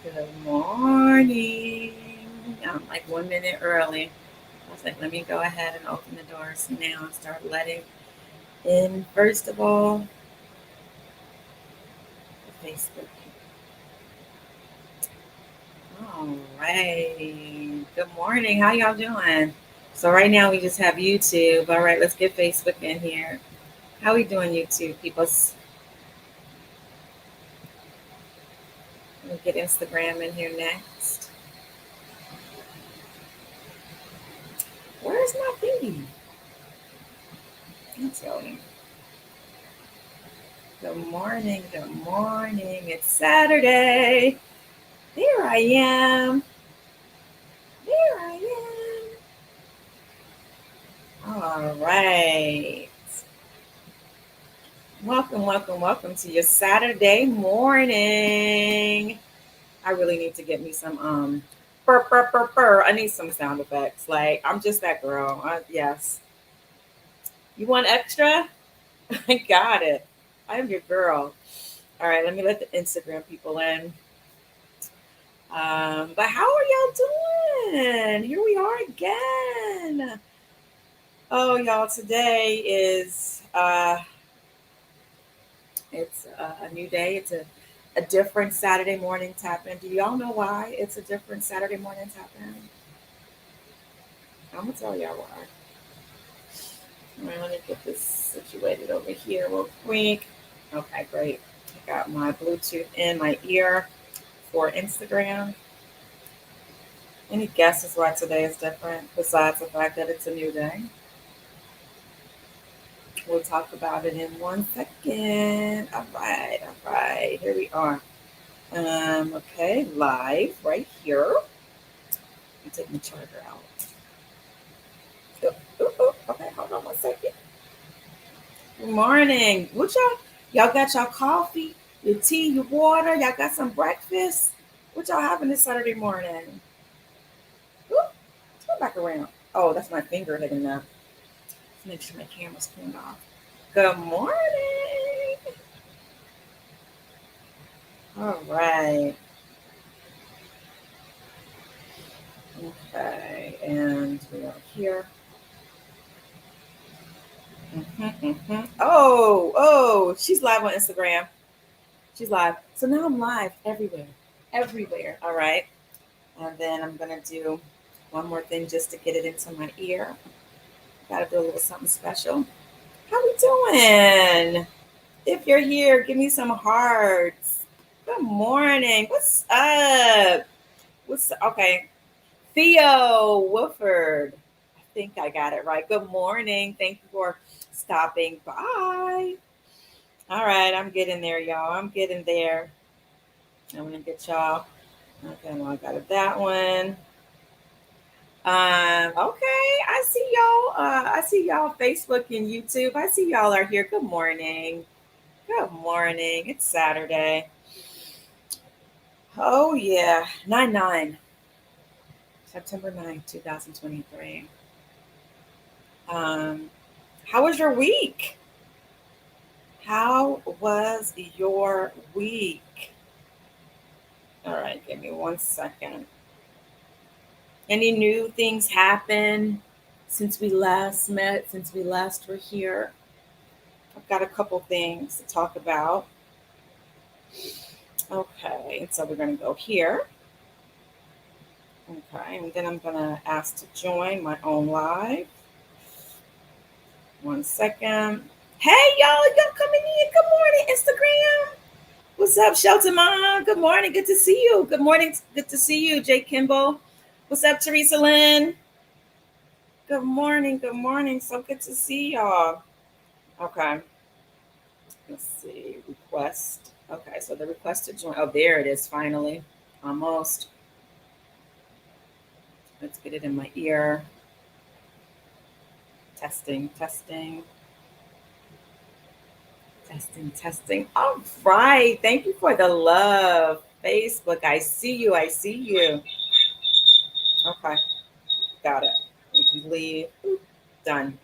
Good morning. I'm like 1 minute early. I was like, let me go ahead and open the doors now and start letting in, first of all, the Facebook. All right. Good morning. How y'all doing? So right now we just have YouTube. All right, let's get Facebook in here. How we doing, YouTube people? Let me get Instagram in here next. Where's my thingy? I'll tell you. Good morning. Good morning. It's Saturday. There I am. There I am. All right. Welcome, welcome, welcome to your Saturday morning. I really need to get me some burr, burr, burr, burr. I need some sound effects. Like I'm just that girl. Yes. You want extra? I got it. I am your girl. All right, let me let the Instagram people in. But how are y'all doing? Here we are again. Oh, y'all, today is it's a new day. It's a different Saturday morning tap in. Do y'all know why it's a different Saturday morning tap in? I'm gonna tell y'all why. All right, let me get this situated over here real quick. Okay, great. I got my Bluetooth in my ear for Instagram. Any guesses why today is different besides the fact that it's a new day? We'll talk about it in 1 second. All right. Here we are. Okay, live right here. I'm taking the charger out. Okay, hold on 1 second. Good morning. What y'all got y'all coffee, your tea, your water, y'all got some breakfast? What y'all having this Saturday morning? Oop, turn back around. Oh, that's my finger hitting that. Let's make sure my camera's turned off. Good morning. All right. Okay, and we are here. Oh, she's live on Instagram. She's live. So now I'm live everywhere. Everywhere. All right. And then I'm going to do one more thing just to get it into my ear. Got to do a little something special. How we doing? If you're here, give me some hearts. Good morning. What's up? Okay? Theo Woodford. I think I got it right. Good morning. Thank you for stopping by. All right, I'm getting there, y'all. I'm getting there. I'm gonna get y'all. Okay, well, I got it that one. Okay, I see y'all. I see y'all Facebook and YouTube. I see y'all are here. Good morning. Good morning. It's Saturday. Oh yeah, 9/9, September 9th, 2023. Um, how was your week? How was your week? All right, give me 1 second. Any new things happen since we last met, since we last were here? I've got a couple things to talk about. Okay, so we're going to go here. Okay, and then I'm going to ask to join my own live. 1 second. Hey, y'all coming in. Good morning, Instagram. What's up, Shelter Mom? Good morning. Good to see you. Good morning. Good to see you, Jake Kimball. What's up, Teresa Lynn? Good morning. Good morning. So good to see y'all. Okay. Let's see. Request. Okay, so the request to join. Oh, there it is, finally. Almost. Let's get it in my ear. Testing, testing. Testing, testing. All right. Thank you for the love. Facebook, I see you. I see you. Okay. Got it. We can leave. Done.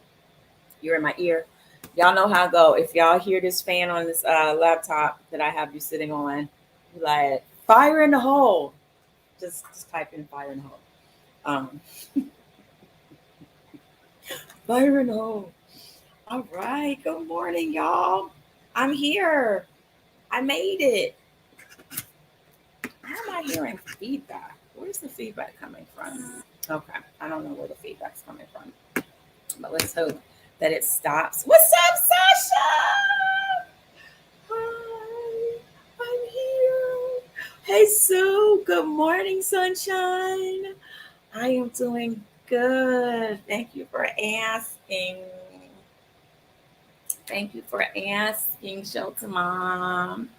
You're in my ear. Y'all know how I go. If y'all hear this fan on this laptop that I have you sitting on, like Fire in the hole. Just type in fire in the hole. Um, fire in the hole. All right. Good morning, y'all. I'm here. I made it. How am I hearing feedback? Where's the feedback coming from? Okay. I don't know where the feedback's coming from, but let's hope that it stops. What's up, Sasha? Hi. I'm here. Hey, Sue. Good morning, sunshine. I am doing good. Thank you for asking. Thank you for asking, Shelter Mom.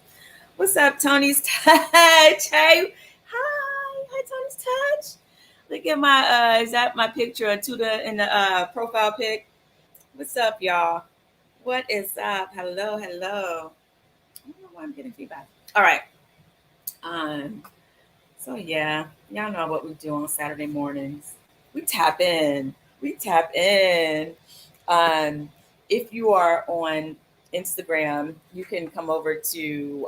What's up, Tony's Touch? Hey, hi, Tony's Touch. Look at my is that my picture of Tuda in the profile pic? What's up, y'all? What is up? Hello, hello. I don't know why I'm getting feedback. All right. Um, so yeah, y'all know what we do on Saturday mornings. We tap in. We tap in. Um, if you are on Instagram, you can come over to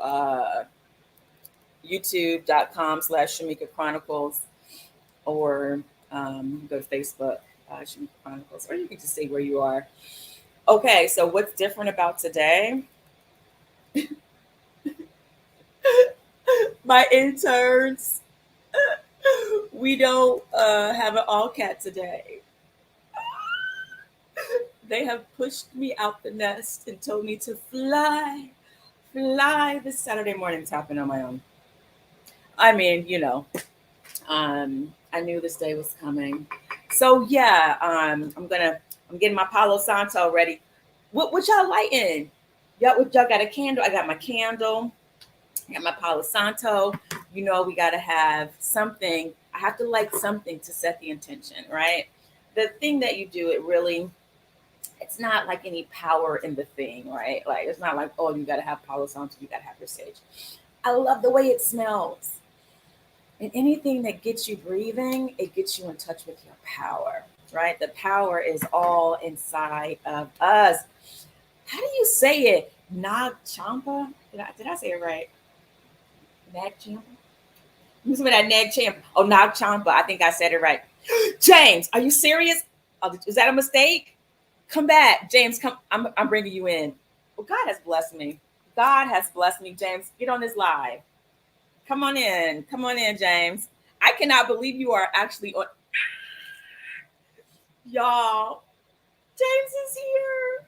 youtube.com/Shamika Chronicles, or go to Facebook, Shamika Chronicles, or you can just say where you are. Okay, so what's different about today? My interns, we don't have an all cat today. They have pushed me out the nest and told me to fly this Saturday morning tapping on my own. I mean, I knew this day was coming. So yeah, I'm getting my Palo Santo ready. What y'all lighting? Y'all got a candle? I got my candle. I got my Palo Santo. We gotta have something. I have to light something to set the intention, right? The thing that you do, it's not like any power in the thing, right? Like it's not like, oh, you gotta have Palo Santo, you gotta have your sage. I love the way it smells. And anything that gets you breathing, it gets you in touch with your power, right? The power is all inside of us. How do you say it? Nag Champa? Did I say it right? Nag Champa? Who's with that Nag Champa? Oh, Nag Champa. I think I said it right. James, are you serious? Is that a mistake? Come back, James. Come. I'm bringing you in. Well, God has blessed me. God has blessed me, James. Get on this live. Come on in. Come on in, James. I cannot believe you are actually on. Y'all, James is here.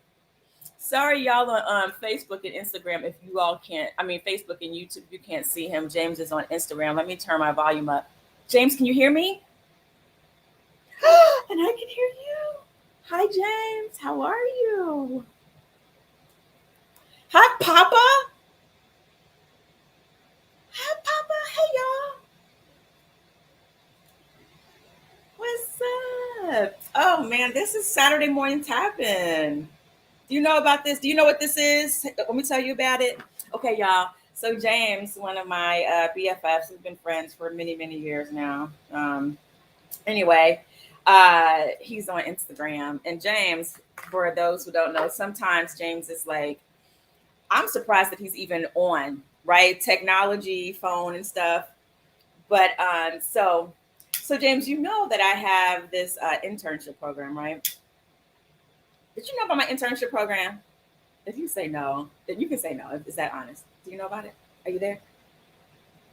Sorry, y'all on Facebook and Instagram. If you all can't, Facebook and YouTube, you can't see him. James is on Instagram. Let me turn my volume up. James, can you hear me? And I can hear you. Hi, James. How are you? Hi, Papa. Hi, Papa. Hey, y'all. What's up? Oh, man, this is Saturday morning tapping. Do you know about this? Do you know what this is? Let me tell you about it. Okay, y'all. So James, one of my BFFs, we've been friends for many, many years now. Anyway, he's on Instagram. And James, for those who don't know, sometimes James is like, I'm surprised that he's even on, right? Technology, phone and stuff. But so James, you know that I have this internship program, right? Did you know about my internship program? If you say no, then you can say no. Is that honest? Do you know about it? Are you there?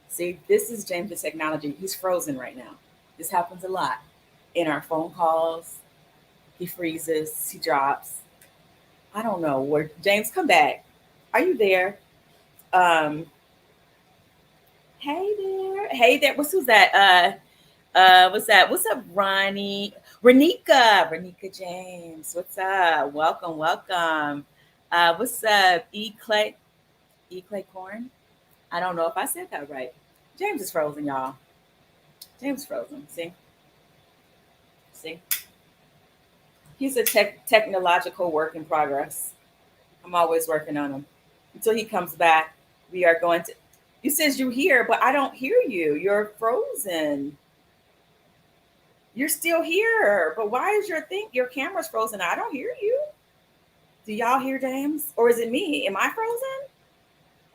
See, this is James' technology. He's frozen right now. This happens a lot in our phone calls. He freezes. He drops. I don't know where. James, come back. Are you there? Um, hey there. Hey there. Who's that? What's that? What's up, Ronnie? Renika James. What's up? Welcome, welcome. What's up, E Clay Corn? I don't know if I said that right. James is frozen, y'all. James frozen. See. He's a technological work in progress. I'm always working on him until he comes back. We are going to. You says you here, but I don't hear you. You're frozen. You're still here, but why is your camera's frozen? I don't hear you. Do y'all hear James, or is it me? Am I frozen?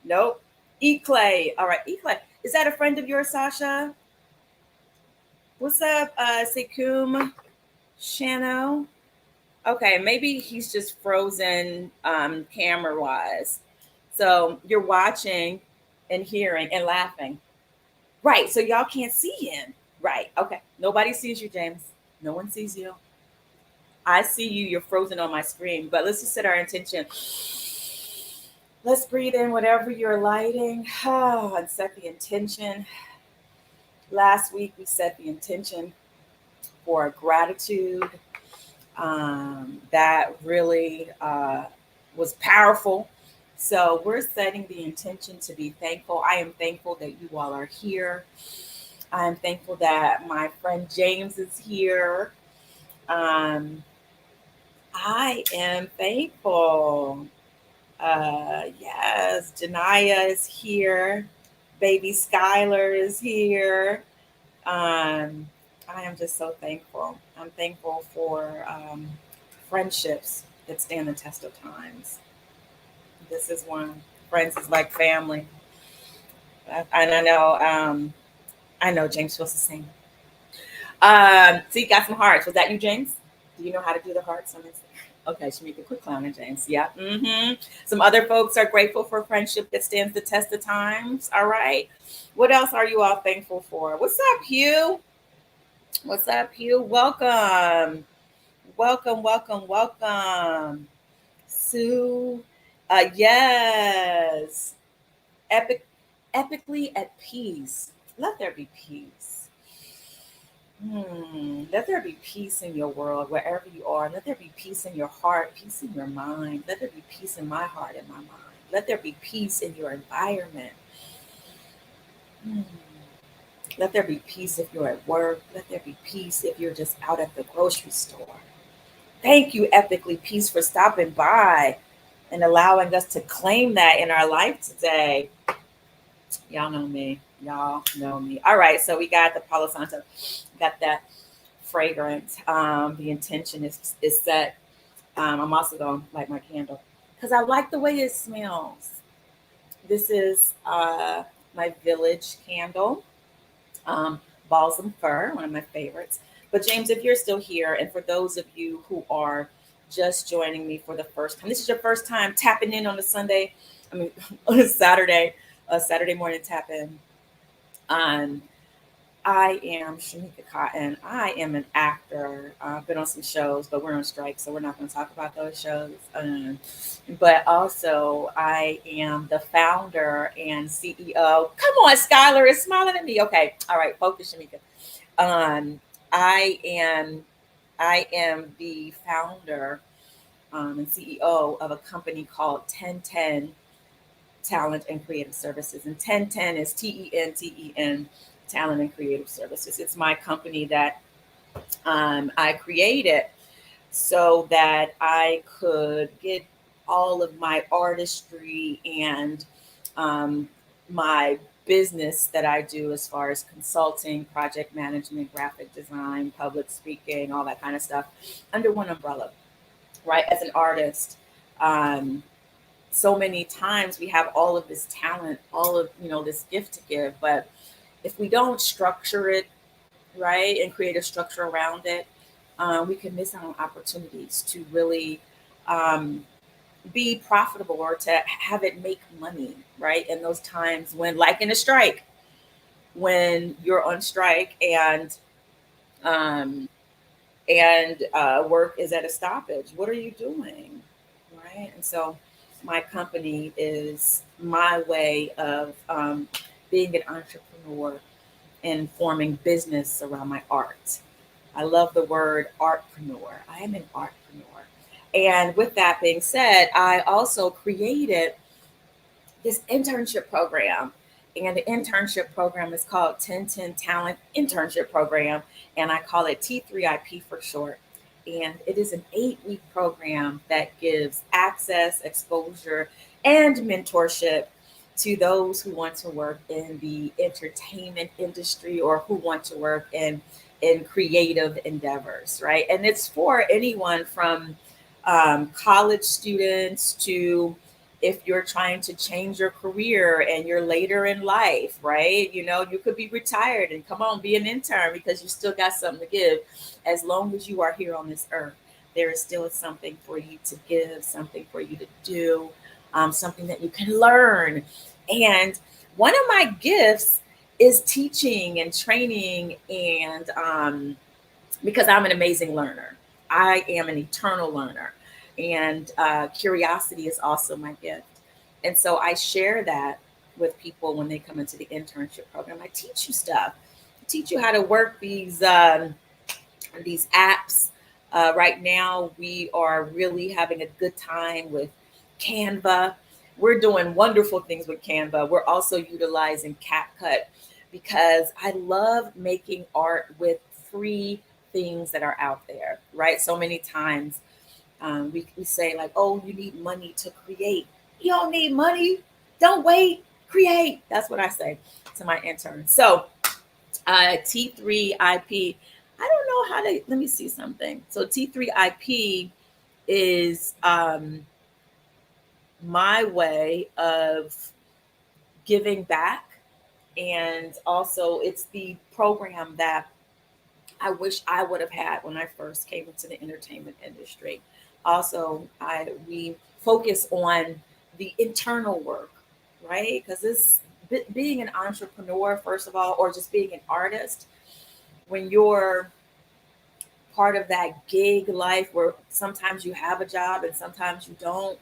Nope. E Clay. All right, E Clay. Is that a friend of yours, Sasha? What's up, Sekum Shano? Okay, maybe he's just frozen camera wise. So you're watching and hearing and laughing. Right. So y'all can't see him. Right. Okay. Nobody sees you, James. No one sees you. I see you. You're frozen on my screen. But let's just set our intention. Let's breathe in whatever you're lighting and set the intention. Last week, we set the intention for gratitude. That really was powerful. So we're setting the intention to be thankful. I am thankful that you all are here. I am thankful that my friend James is here. I am thankful. Yes, Janaya is here. Baby Skylar is here. I am just so thankful. I'm thankful for friendships that stand the test of times. This is one. Friends is like family, and I know James feels the same. So you got some hearts. Was that you, James? Do you know how to do the hearts on Instagram? Okay, Shamika, quit clowning, James. Yeah. Some other folks are grateful for friendship that stands the test of times. All right. What else are you all thankful for? What's up, Hugh? What's up, Hugh? Welcome. Welcome, welcome, welcome. Sue. Yes. Epically at peace. Let there be peace. Let there be peace in your world, wherever you are. Let there be peace in your heart, peace in your mind. Let there be peace in my heart and my mind. Let there be peace in your environment. Hmm. Let there be peace if you're at work. Let there be peace if you're just out at the grocery store. Thank you, Ethically Peace, for stopping by and allowing us to claim that in our life today. Y'all know me. Y'all know me. All right, so we got the Palo Santo, got that fragrance. The intention is set. I'm also going to light my candle because I like the way it smells. This is my village candle, balsam fir, one of my favorites. But James, if you're still here, and for those of you who are just joining me for the first time, this is your first time tapping in on a Sunday. I mean, on a Saturday morning tap in. I am Shamika Cotton. I am an actor. I've been on some shows, but we're on strike, so we're not going to talk about those shows. But also, I am the founder and CEO. Come on, Skylar is smiling at me. Okay, all right, focus, Shamika. I am the founder and CEO of a company called 1010 Talent and Creative Services. And 1010 is TEN, Talent and Creative Services. It's my company that I created so that I could get all of my artistry and my business that I do as far as consulting, project management, graphic design, public speaking, all that kind of stuff under one umbrella, right? As an artist, so many times we have all of this talent, all of this gift to give, but if we don't structure it right and create a structure around it, we can miss out on opportunities to really be profitable or to have it make money, right? In those times when, like in a strike, when you're on strike um, and work is at a stoppage, what are you doing, right? And so my company is my way of being an entrepreneur and forming business around my art. I love the word artpreneur. I am an artpreneur. And with that being said, I also created this internship program. And the internship program is called 1010 Talent Internship Program. And I call it T3iP for short. And it is an 8-week program that gives access, exposure, and mentorship to those who want to work in the entertainment industry or who want to work in creative endeavors, right? And it's for anyone from college students to if you're trying to change your career and you're later in life, right? You could be retired and come on, be an intern because you still got something to give. As long as you are here on this earth, there is still something for you to give, something for you to do, something that you can learn. And one of my gifts is teaching and training, and because I'm an amazing learner. I am an eternal learner. And curiosity is also my gift. And so I share that with people when they come into the internship program. I teach you stuff. I teach you how to work these apps. Right now, we are really having a good time with Canva. We're doing wonderful things with Canva. We're also utilizing CapCut because I love making art with free things that are out there, right? So many times we say, like, oh, you need money to create. You don't need money. Don't wait. Create. That's what I say to my interns. So T3iP. I don't know how to, let me see something. So T3iP is my way of giving back. And also, it's the program that I wish I would have had when I first came into the entertainment industry. Also, we focus on the internal work, right? Because being an entrepreneur, first of all, or just being an artist, when you're part of that gig life where sometimes you have a job and sometimes you don't,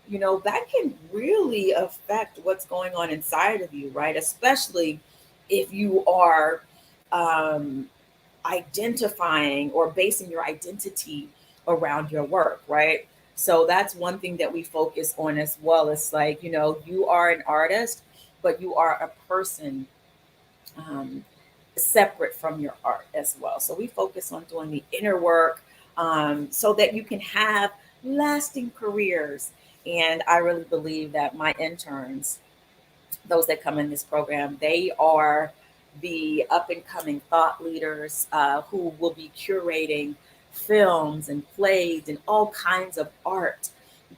that can really affect what's going on inside of you, right? Especially if you are um, identifying or basing your identity around your work, right? So that's one thing that we focus on as well. It's like, you are an artist, but you are a person um, separate from your art as well. So we focus on doing the inner work so that you can have lasting careers. And I really believe that my interns, those that come in this program, they are the up and coming thought leaders who will be curating films and plays and all kinds of art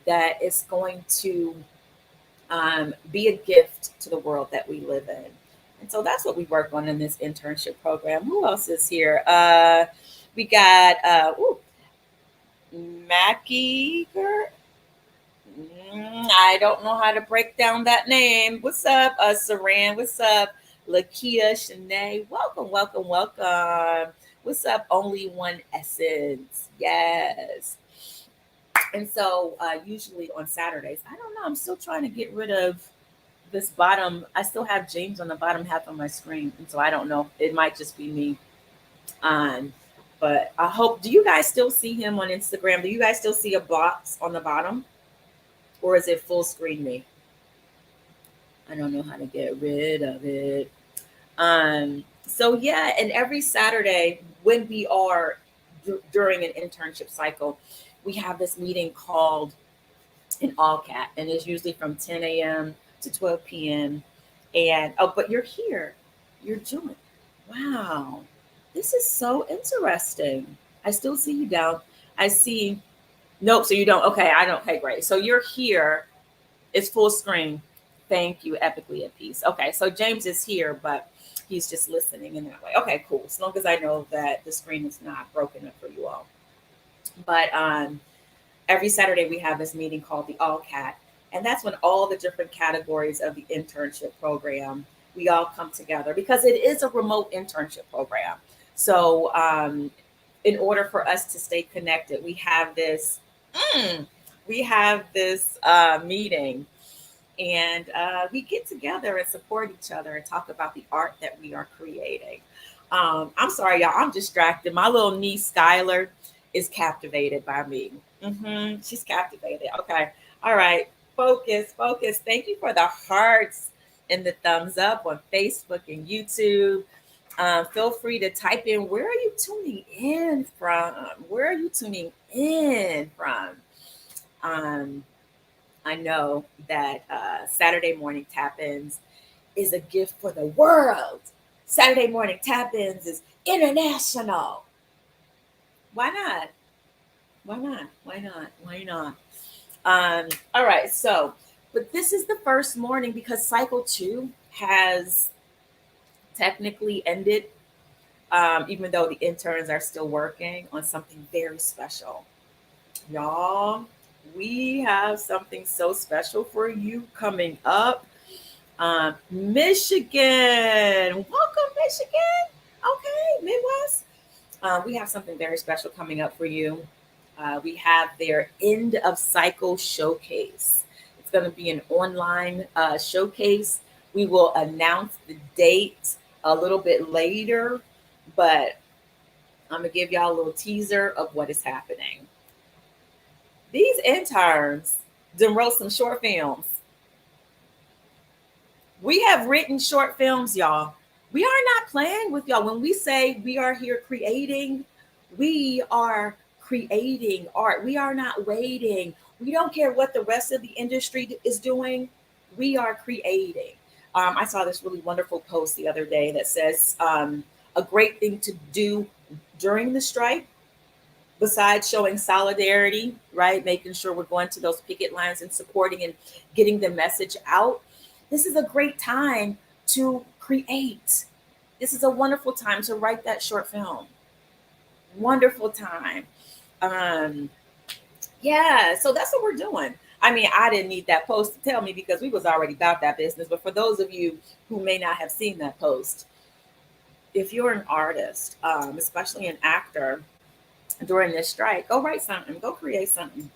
that is going to be a gift to the world that we live in. And so that's what we work on in this internship program. Who else is here? We got Mackie. I don't know how to break down that name. What's up, Saran? What's up, Lakia, Shanae? Welcome, welcome, welcome. What's up, Only One Essence? Yes. And so usually on Saturdays, I don't know, I'm still trying to get rid of this bottom. I still have James on the bottom half of my screen. And so I don't know. It might just be me. Um, but I hope, do you guys still see him on Instagram? Do you guys still see a box on the bottom? Or is it full screen me? I don't know how to get rid of it. So yeah, and every Saturday when we are during an internship cycle, we have this meeting called an all cat, and it's usually from 10 a.m. to 12 p.m. And oh, but you're here, you're doing. Wow, this is so interesting. I still see you down. I see. Nope. So you don't. Okay, I don't. Okay, great. So you're here. It's full screen. Thank you, epically at peace. Okay, so James is here, but he's just listening in that way. Okay, cool. As long as I know that the screen is not broken up for you all. But every Saturday we have this meeting called the All Cat, and that's when all the different categories of the internship program we all come together because it is a remote internship program. So in order for us to stay connected, we have this meeting, and we get together and support each other and talk about the art that we are creating. I'm sorry, y'all. I'm distracted. My little niece Skylar is captivated by me. She's captivated. Okay. All right. Focus. Focus. Thank you for the hearts and the thumbs up on Facebook and YouTube. Feel free to type in, where are you tuning in from? Where are you tuning in from? Um, I know that Saturday morning tap-ins is a gift for the world. Saturday morning tap-ins is international. Why not? Why not? Why not? Why not? All right. So But this is the first morning because cycle 2 has technically ended, even though the interns are still working on something very special. Y'all, we have something so special for you coming up. Michigan. Welcome, Michigan. Okay, Midwest. We have something very special coming up for you. We have their end of cycle showcase. It's going to be an online showcase. We will announce the date a little bit later, but I'm going to give y'all a little teaser of what is happening. These interns done wrote some short films. We have written short films, y'all. We are not playing with y'all. When we say we are here creating, we are creating art. We are not waiting. We don't care what the rest of the industry is doing. We are creating. I saw this really wonderful post the other day that says a great thing to do during the strike, besides showing solidarity, right? Making sure we're going to those picket lines and supporting and getting the message out. This is a great time to create. This is a wonderful time to write that short film. Wonderful time. Um, yeah, so that's what we're doing. I mean, I didn't need that post to tell me because we was already about that business. But for those of you who may not have seen that post, if you're an artist, especially an actor, during this strike, go write something, go create something.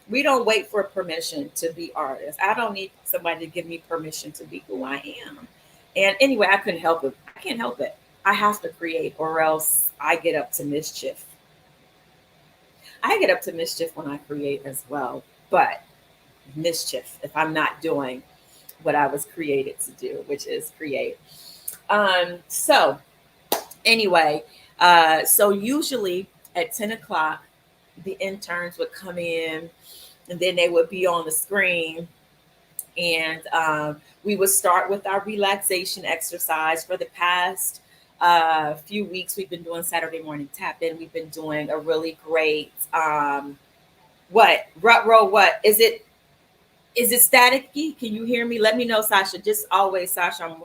We don't wait for permission to be artists. I don't need somebody to give me permission to be who I am. And anyway, I couldn't help it. I can't help it. I have to create, or else I get up to mischief. I get up to mischief when I create as well, but mischief if I'm not doing what I was created to do, which is create. So anyway, so usually at 10 o'clock, the interns would come in and then they would be on the screen. And we would start with our relaxation exercise. For the past few weeks, we've been doing Saturday morning tap in. We've been doing a really great, what? Rut row, what? Is it staticky? Can you hear me? Let me know, Sasha. Just always, Sasha,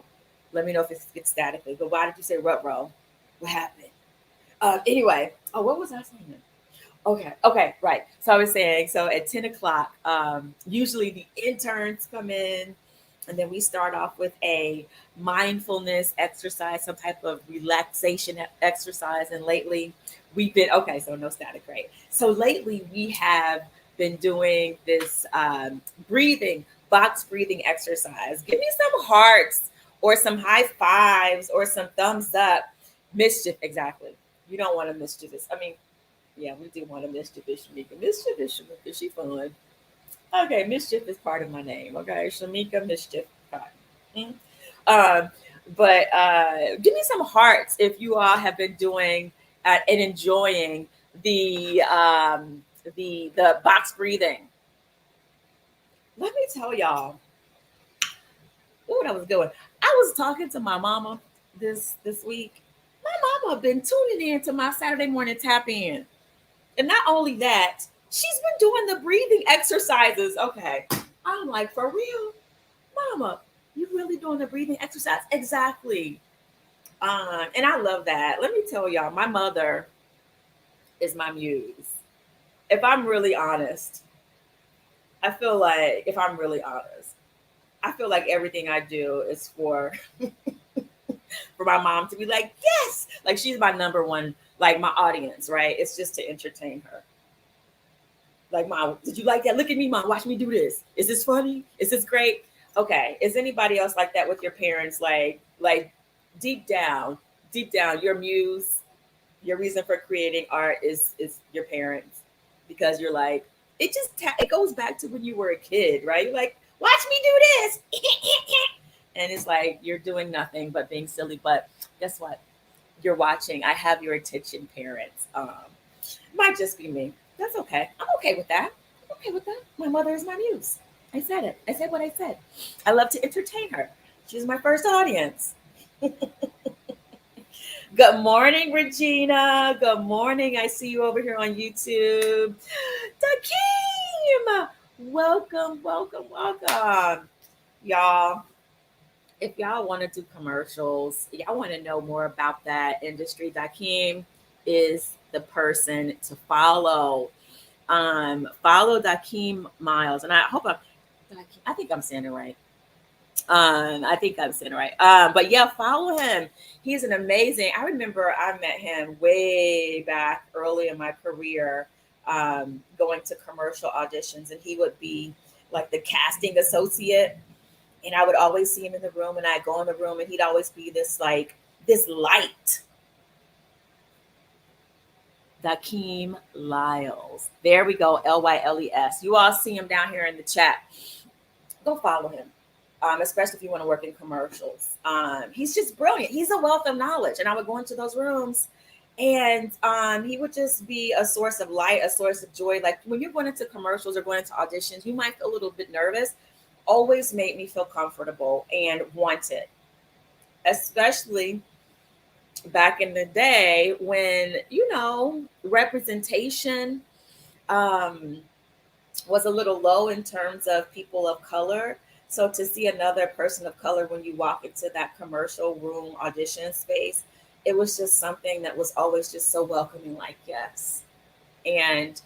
let me know if it gets statically. But why did you say rut row? What happened? Anyway, oh, what was I saying? Okay, right. So I was saying, so at 10 o'clock, usually the interns come in, and then we start off with a mindfulness exercise, some type of relaxation exercise. And lately, we've been, okay, so no static, right? So lately, we have been doing this breathing, box breathing exercise. Give me some hearts or some high fives or some thumbs up. Mischief, exactly. You don't want to mischievous. I mean, yeah, we do want a mischievous Shamika. Mischievous Shamika, she fun. Okay, mischief is part of my name. Okay, Shamika Mischief. Cotton. Mm. Um, but give me some hearts if you all have been doing and enjoying the box breathing. Let me tell y'all, what I was doing. I was talking to my mama this week. My mama been tuning in to my Saturday morning tap in. And not only that, she's been doing the breathing exercises. Okay. I'm like, for real? Mama, you really doing the breathing exercise? Exactly. And I love that. Let me tell y'all, my mother is my muse. If I'm really honest, I feel like if I'm really honest, I feel like everything I do is for for my mom to be like, yes, like she's my number one, like my audience, right? It's just to entertain her. Like, mom, did you like that? Look at me, mom. Watch me do this. Is this funny? Is this great? Okay. Is anybody else like that with your parents? Like deep down, your muse, your reason for creating art is your parents, because you're like, it goes back to when you were a kid, right? You're like, watch me do this, and it's like you're doing nothing but being silly. But guess what? You're watching. I have your attention, parents. Might just be me. That's okay. I'm okay with that. I'm okay with that. My mother is my muse. I said it. I said what I said. I love to entertain her. She's my first audience. Good morning, Regina. Good morning. I see you over here on YouTube. Dakeem, Welcome, welcome, welcome. Y'all, if y'all want to do commercials, y'all want to know more about that industry, Dakeem is the person to follow. Follow Dakeem Miles, and I hope I think I'm saying it right. I think I'm saying it right. But yeah, follow him. He's an amazing. I remember I met him way back early in my career, going to commercial auditions, and he would be like the casting associate, and I would always see him in the room, and I'd go in the room, and he'd always be this light. Dakeem Lyles. There we go. Lyles. You all see him down here in the chat. Go follow him, especially if you want to work in commercials. He's just brilliant. He's a wealth of knowledge. And I would go into those rooms, and he would just be a source of light, a source of joy. Like when you're going into commercials or going into auditions, you might feel a little bit nervous. Always made me feel comfortable and wanted, especially back in the day when, representation um, was a little low in terms of people of color. So to see another person of color when you walk into that commercial room audition space, it was just something that was always just so welcoming, like, yes. And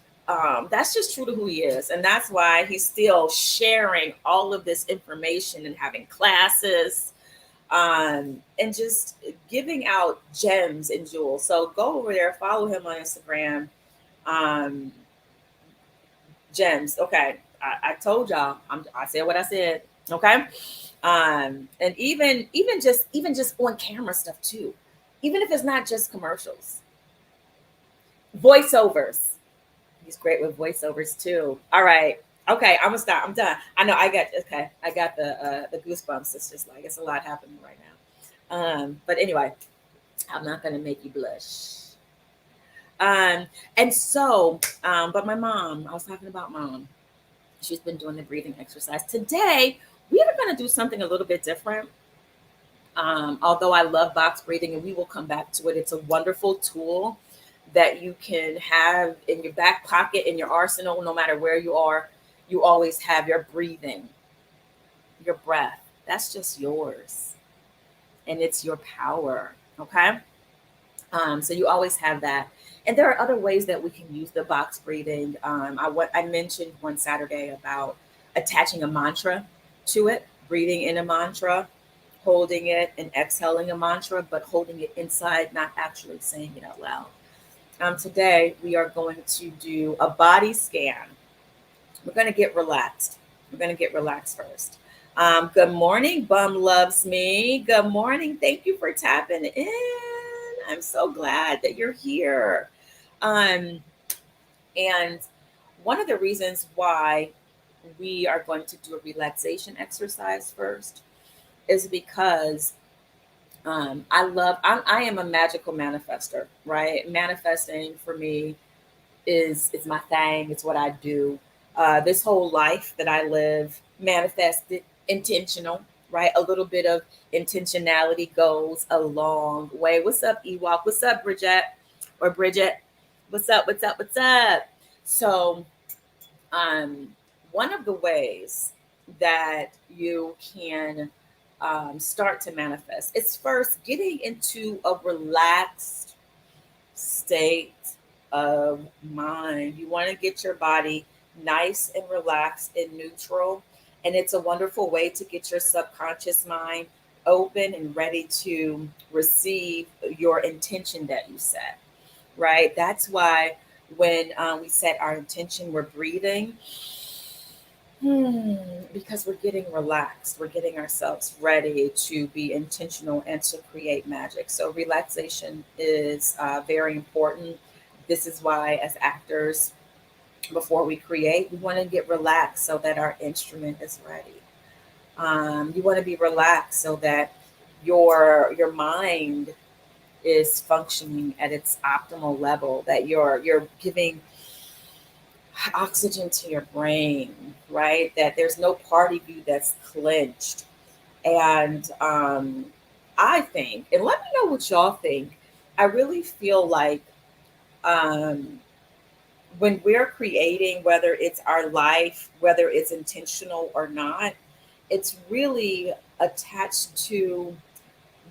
that's just true to who he is. And that's why he's still sharing all of this information and having classes, and just giving out gems and jewels. So go over there, follow him on Instagram. Um, Gems. Okay. I told y'all. I said what I said. Okay. And even just on camera stuff too. Even if it's not just commercials. Voiceovers. He's great with voiceovers too. All right. Okay, I'm gonna stop. I'm done. I know I got the goosebumps. It's just like it's a lot happening right now. But anyway, I'm not gonna make you blush. Um, but my mom, I was talking about mom. She's been doing the breathing exercise. Today, we are going to do something a little bit different. Although I love box breathing, and we will come back to it. It's a wonderful tool that you can have in your back pocket, in your arsenal, no matter where you are. You always have your breathing, your breath. That's just yours, and it's your power. Okay. So you always have that. And there are other ways that we can use the box breathing. I mentioned one Saturday about attaching a mantra to it, breathing in a mantra, holding it and exhaling a mantra, but holding it inside, not actually saying it out loud. Today, we are going to do a body scan. We're going to get relaxed. We're going to get relaxed first. Good morning, Bum Loves Me. Good morning. Thank you for tapping in. I'm so glad that you're here. Um, and one of the reasons why we are going to do a relaxation exercise first is because I am a magical manifester, right? Manifesting for me is my thing. It's what I do. This whole life that I live manifested, intentional, right? A little bit of intentionality goes a long way. What's up, Ewok? What's up, Bridget? Or Bridget? What's up? What's up? What's up? So, um, one of the ways that you can start to manifest is first getting into a relaxed state of mind. You want to get your body nice and relaxed and neutral. And it's a wonderful way to get your subconscious mind open and ready to receive your intention that you set, right? That's why when we set our intention, we're breathing. Because we're getting relaxed, we're getting ourselves ready to be intentional and to create magic. So, relaxation is very important. This is why, as actors, before we create, we want to get relaxed so that our instrument is ready. You want to be relaxed so that your mind is functioning at its optimal level, that you're giving oxygen to your brain, right? That there's no part of you that's clenched. And I think, and let me know what y'all think, I really feel like um, when we're creating, whether it's our life, whether it's intentional or not, it's really attached to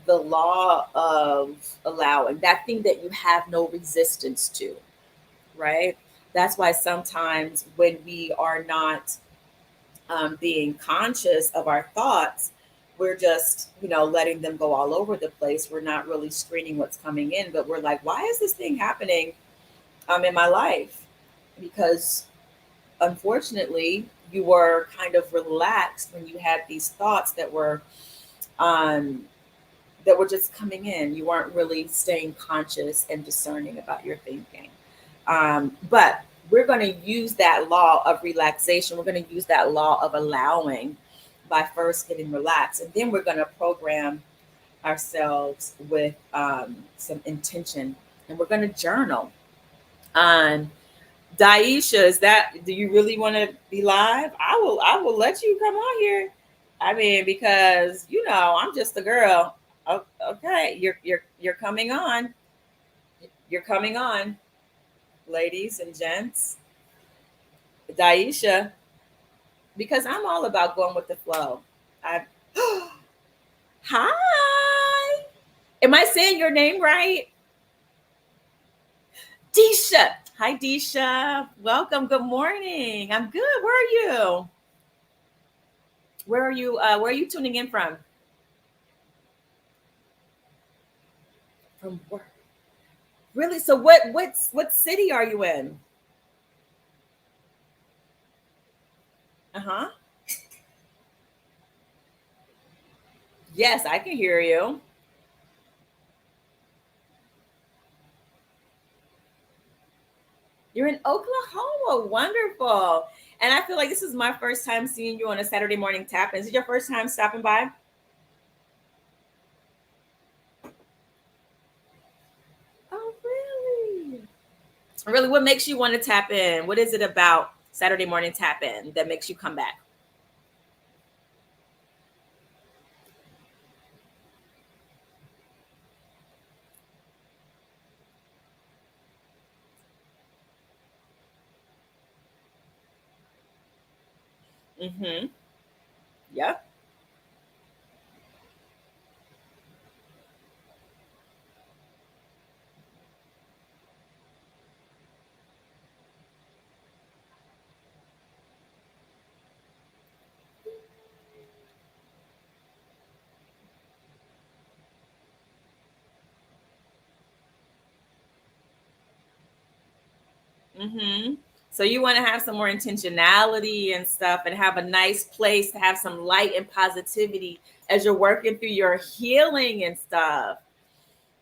the law of allowing, that thing that you have no resistance to, right? That's why sometimes when we are not being conscious of our thoughts, we're just, letting them go all over the place. We're not really screening what's coming in, but we're like, why is this thing happening in my life? Because unfortunately, you were kind of relaxed when you had these thoughts um, that were just coming in. You weren't really staying conscious and discerning about your thinking. But we're going to use that law of relaxation. We're going to use that law of allowing by first getting relaxed. And then we're going to program ourselves with some intention. And we're going to journal. Um, Daisha, do you really want to be live? I will let you come on here. I mean, because I'm just a girl. Okay, you're coming on. You're coming on, ladies and gents. Daisha, because I'm all about going with the flow. I Hi. Am I saying your name right? Disha. Hi, Disha. Welcome. Good morning. I'm good. Where are you? Where are you? Where are you tuning in from? From where? Really? So what city are you in? Uh-huh. Yes, I can hear you. You're in Oklahoma. Wonderful. And I feel like this is my first time seeing you on a Saturday morning tap. Is it your first time stopping by? Oh, really? Really, what makes you want to tap in? What is it about Saturday morning tap in that makes you come back? Mm-hmm. Yep. Mm-hmm. So you want to have some more intentionality and stuff and have a nice place to have some light and positivity as you're working through your healing and stuff.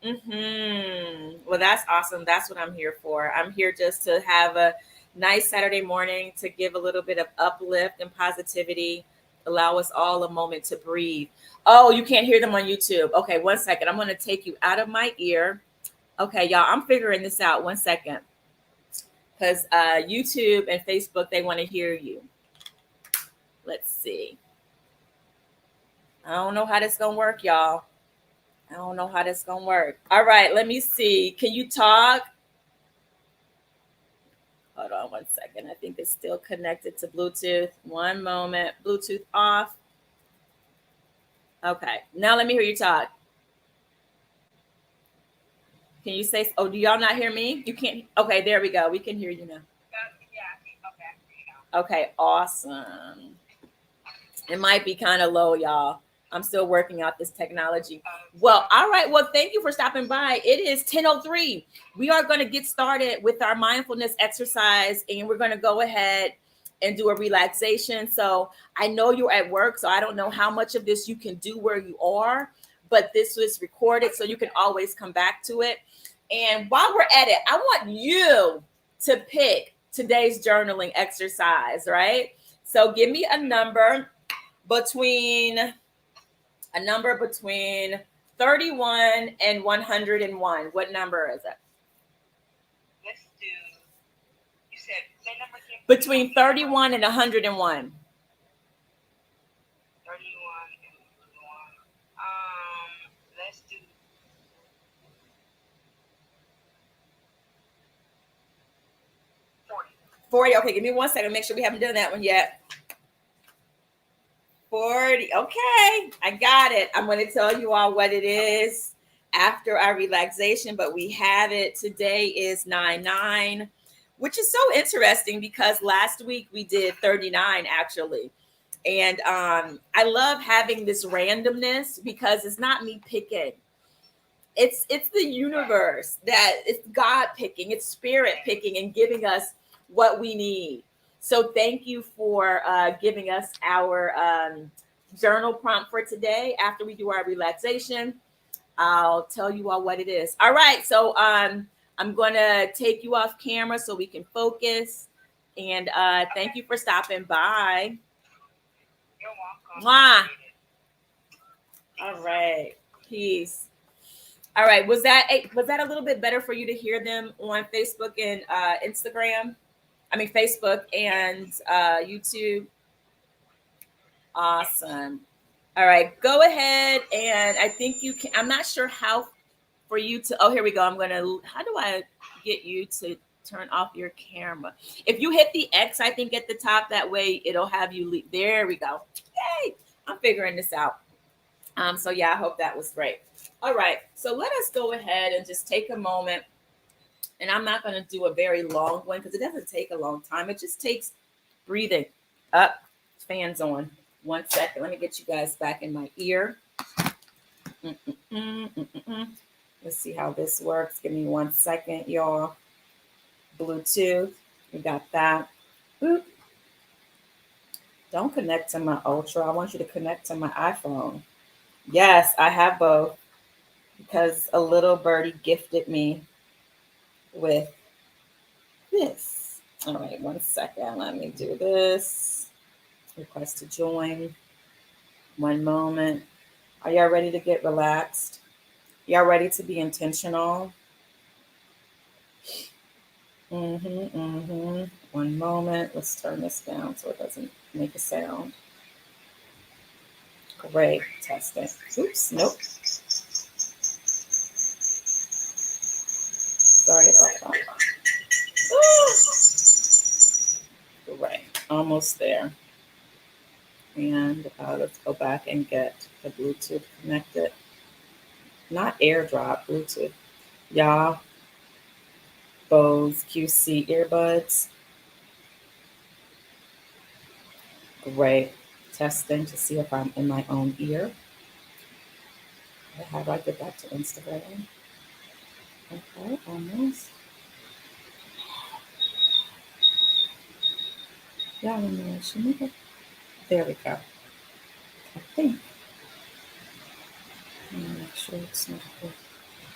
Well, that's awesome. That's what I'm here for. I'm here just to have a nice Saturday morning to give a little bit of uplift and positivity, allow us all a moment to breathe. Oh, you can't hear them on YouTube. Okay, one second. I'm going to take you out of my ear. Okay, y'all, I'm figuring this out. One second. Because YouTube and Facebook, they want to hear you. Let's see. I don't know how this going to work, y'all. I don't know how this going to work. All right, let me see. Can you talk? Hold on one second. I think it's still connected to Bluetooth. One moment. Bluetooth off. Okay. Now let me hear you talk. Can you say, oh, do y'all not hear me? You can't. Okay, there we go. We can hear you now. Okay, awesome. It might be kind of low, y'all. I'm still working out this technology. Well, all right. Well, thank you for stopping by. It is 10:03. We are going to get started with our mindfulness exercise, and we're going to go ahead and do a relaxation. So I know you're at work, so I don't know how much of this you can do where you are, but this was recorded, so you can always come back to it. And while we're at it, I want you to pick today's journaling exercise, right? So give me between a number between 31 and 101. What number is it? Let's do, you said, say number again. Between 31 and 101. 31 and 101. Let's do 40. 40. Okay, give me 1 second. Make sure we haven't done that one yet. 40. Okay, I got it. I'm going to tell you all what it is after our relaxation, but we have it. Today is 9/9, which is so interesting because last week we did 39 actually. And I love having this randomness because it's not me picking. It's the universe that it's God picking, it's spirit picking and giving us what we need. So thank you for giving us our journal prompt for today. After we do our relaxation, I'll tell you all what it is. All right, so I'm going to take you off camera so we can focus. And thank you for stopping by. You're welcome. Mwah. All right, peace. All right, was that a little bit better for you to hear them on Facebook and Instagram? I mean Facebook and YouTube. Awesome. All right, go ahead and I think you can. I'm not sure how for you to. Oh, here we go. How do I get you to turn off your camera? If you hit the X, I think at the top, that way it'll have you leave. There we go. Yay! I'm figuring this out. So yeah, I hope that was great. All right, so let us go ahead and just take a moment. And I'm not going to do a very long one because it doesn't take a long time. It just takes breathing. Up, fans on. 1 second. Let me get you guys back in my ear. Let's see how this works. Give me 1 second, y'all. Bluetooth. We got that. Boop. Don't connect to my Ultra. I want you to connect to my iPhone. Yes, I have both because a little birdie gifted me with this. All right, 1 second. Let me do this. Request to join. 1 moment. Are y'all ready to get relaxed? Y'all ready to be intentional? 1 moment. Let's turn this down so it doesn't make a sound. Great. Testing. Oops. Nope. Sorry about that. Great. Almost there. And let's go back and get the Bluetooth connected. Not AirDrop, Bluetooth. Y'all, Bose QC earbuds. Great. Testing to see if I'm in my own ear. How do I get back to Instagram? Okay, almost. Y'all know Shamika. There we go. I think. Make sure it's not good.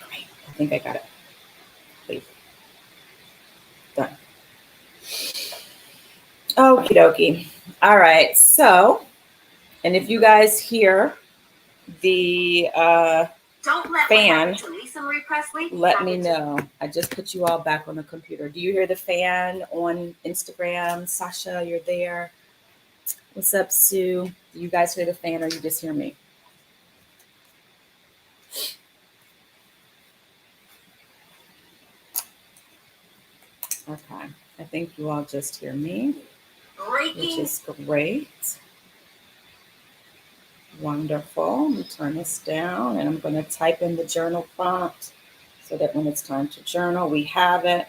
Great. I think I got it. Wait. Done. Okie dokie. All right. So, and if you guys hear the Don't let fan, to Lisa Marie Presley, let me know. I just put you all back on the computer. Do you hear the fan on Instagram? Sasha, you're there. What's up, Sue? Do you guys hear the fan or you just hear me? Okay. I think you all just hear me, which is great. Wonderful. Let me turn this down and I'm going to type in the journal prompt so that when it's time to journal, we have it.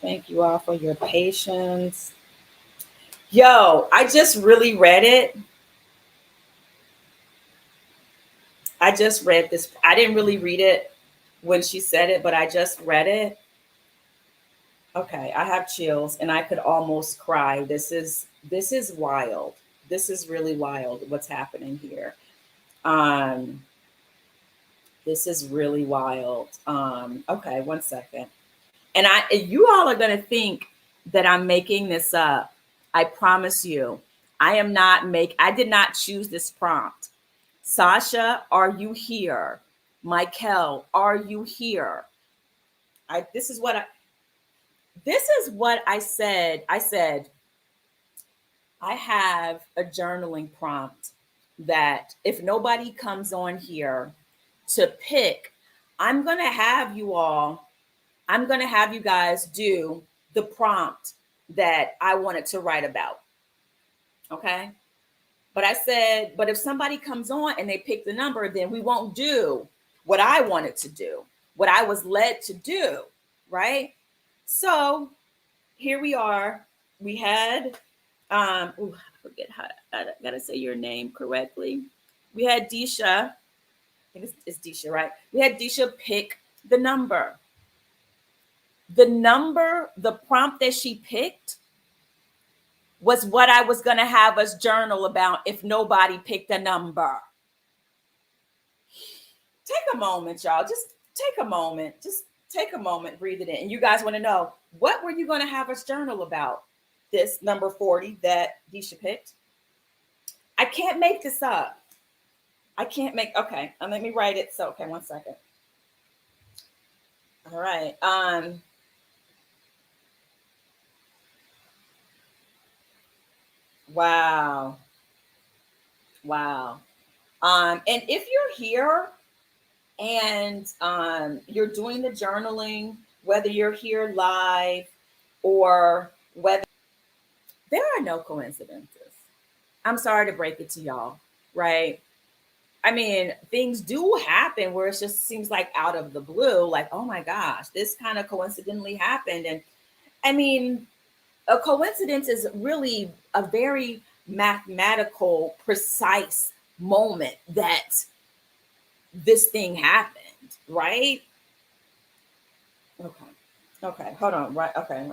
Thank you all for your patience. Yo, I just really read it. I just read this. I didn't really read it when she said it, but I just read it. Okay, I have chills and I could almost cry. This is wild. This is really wild what's happening here. This is really wild. Okay, 1 second. And you all are going to think that I'm making this up. I promise you. I did not choose this prompt. Sasha, are you here? Michael, are you here? This is what I said. I said, I have a journaling prompt that if nobody comes on here to pick, I'm going to have you guys do the prompt that I wanted to write about. Okay. But I said, but if somebody comes on and they pick the number, then we won't do what I wanted to do, what I was led to do. Right. So here we are. We had, I forget how, I gotta say your name correctly. We had Disha. I think it's Disha, right? We had Disha pick the number. The prompt that she picked was what I was going to have us journal about if nobody picked a number. Take a moment, y'all. Just take a moment. Just take a moment, breathe it in. And you guys want to know, what were you going to have us journal about? This number 40 that Disha picked. I can't make this up. Okay, let me write it. So, okay, 1 second. All right. Wow. And if you're here and you're doing the journaling, whether you're here live or whether, there are no coincidences. I'm sorry to break it to y'all, right? I mean, things do happen where it just seems like out of the blue, like, oh my gosh, this kind of coincidentally happened. And I mean, a coincidence is really a very mathematical, precise moment that this thing happened, right? Okay, hold on, right? Okay,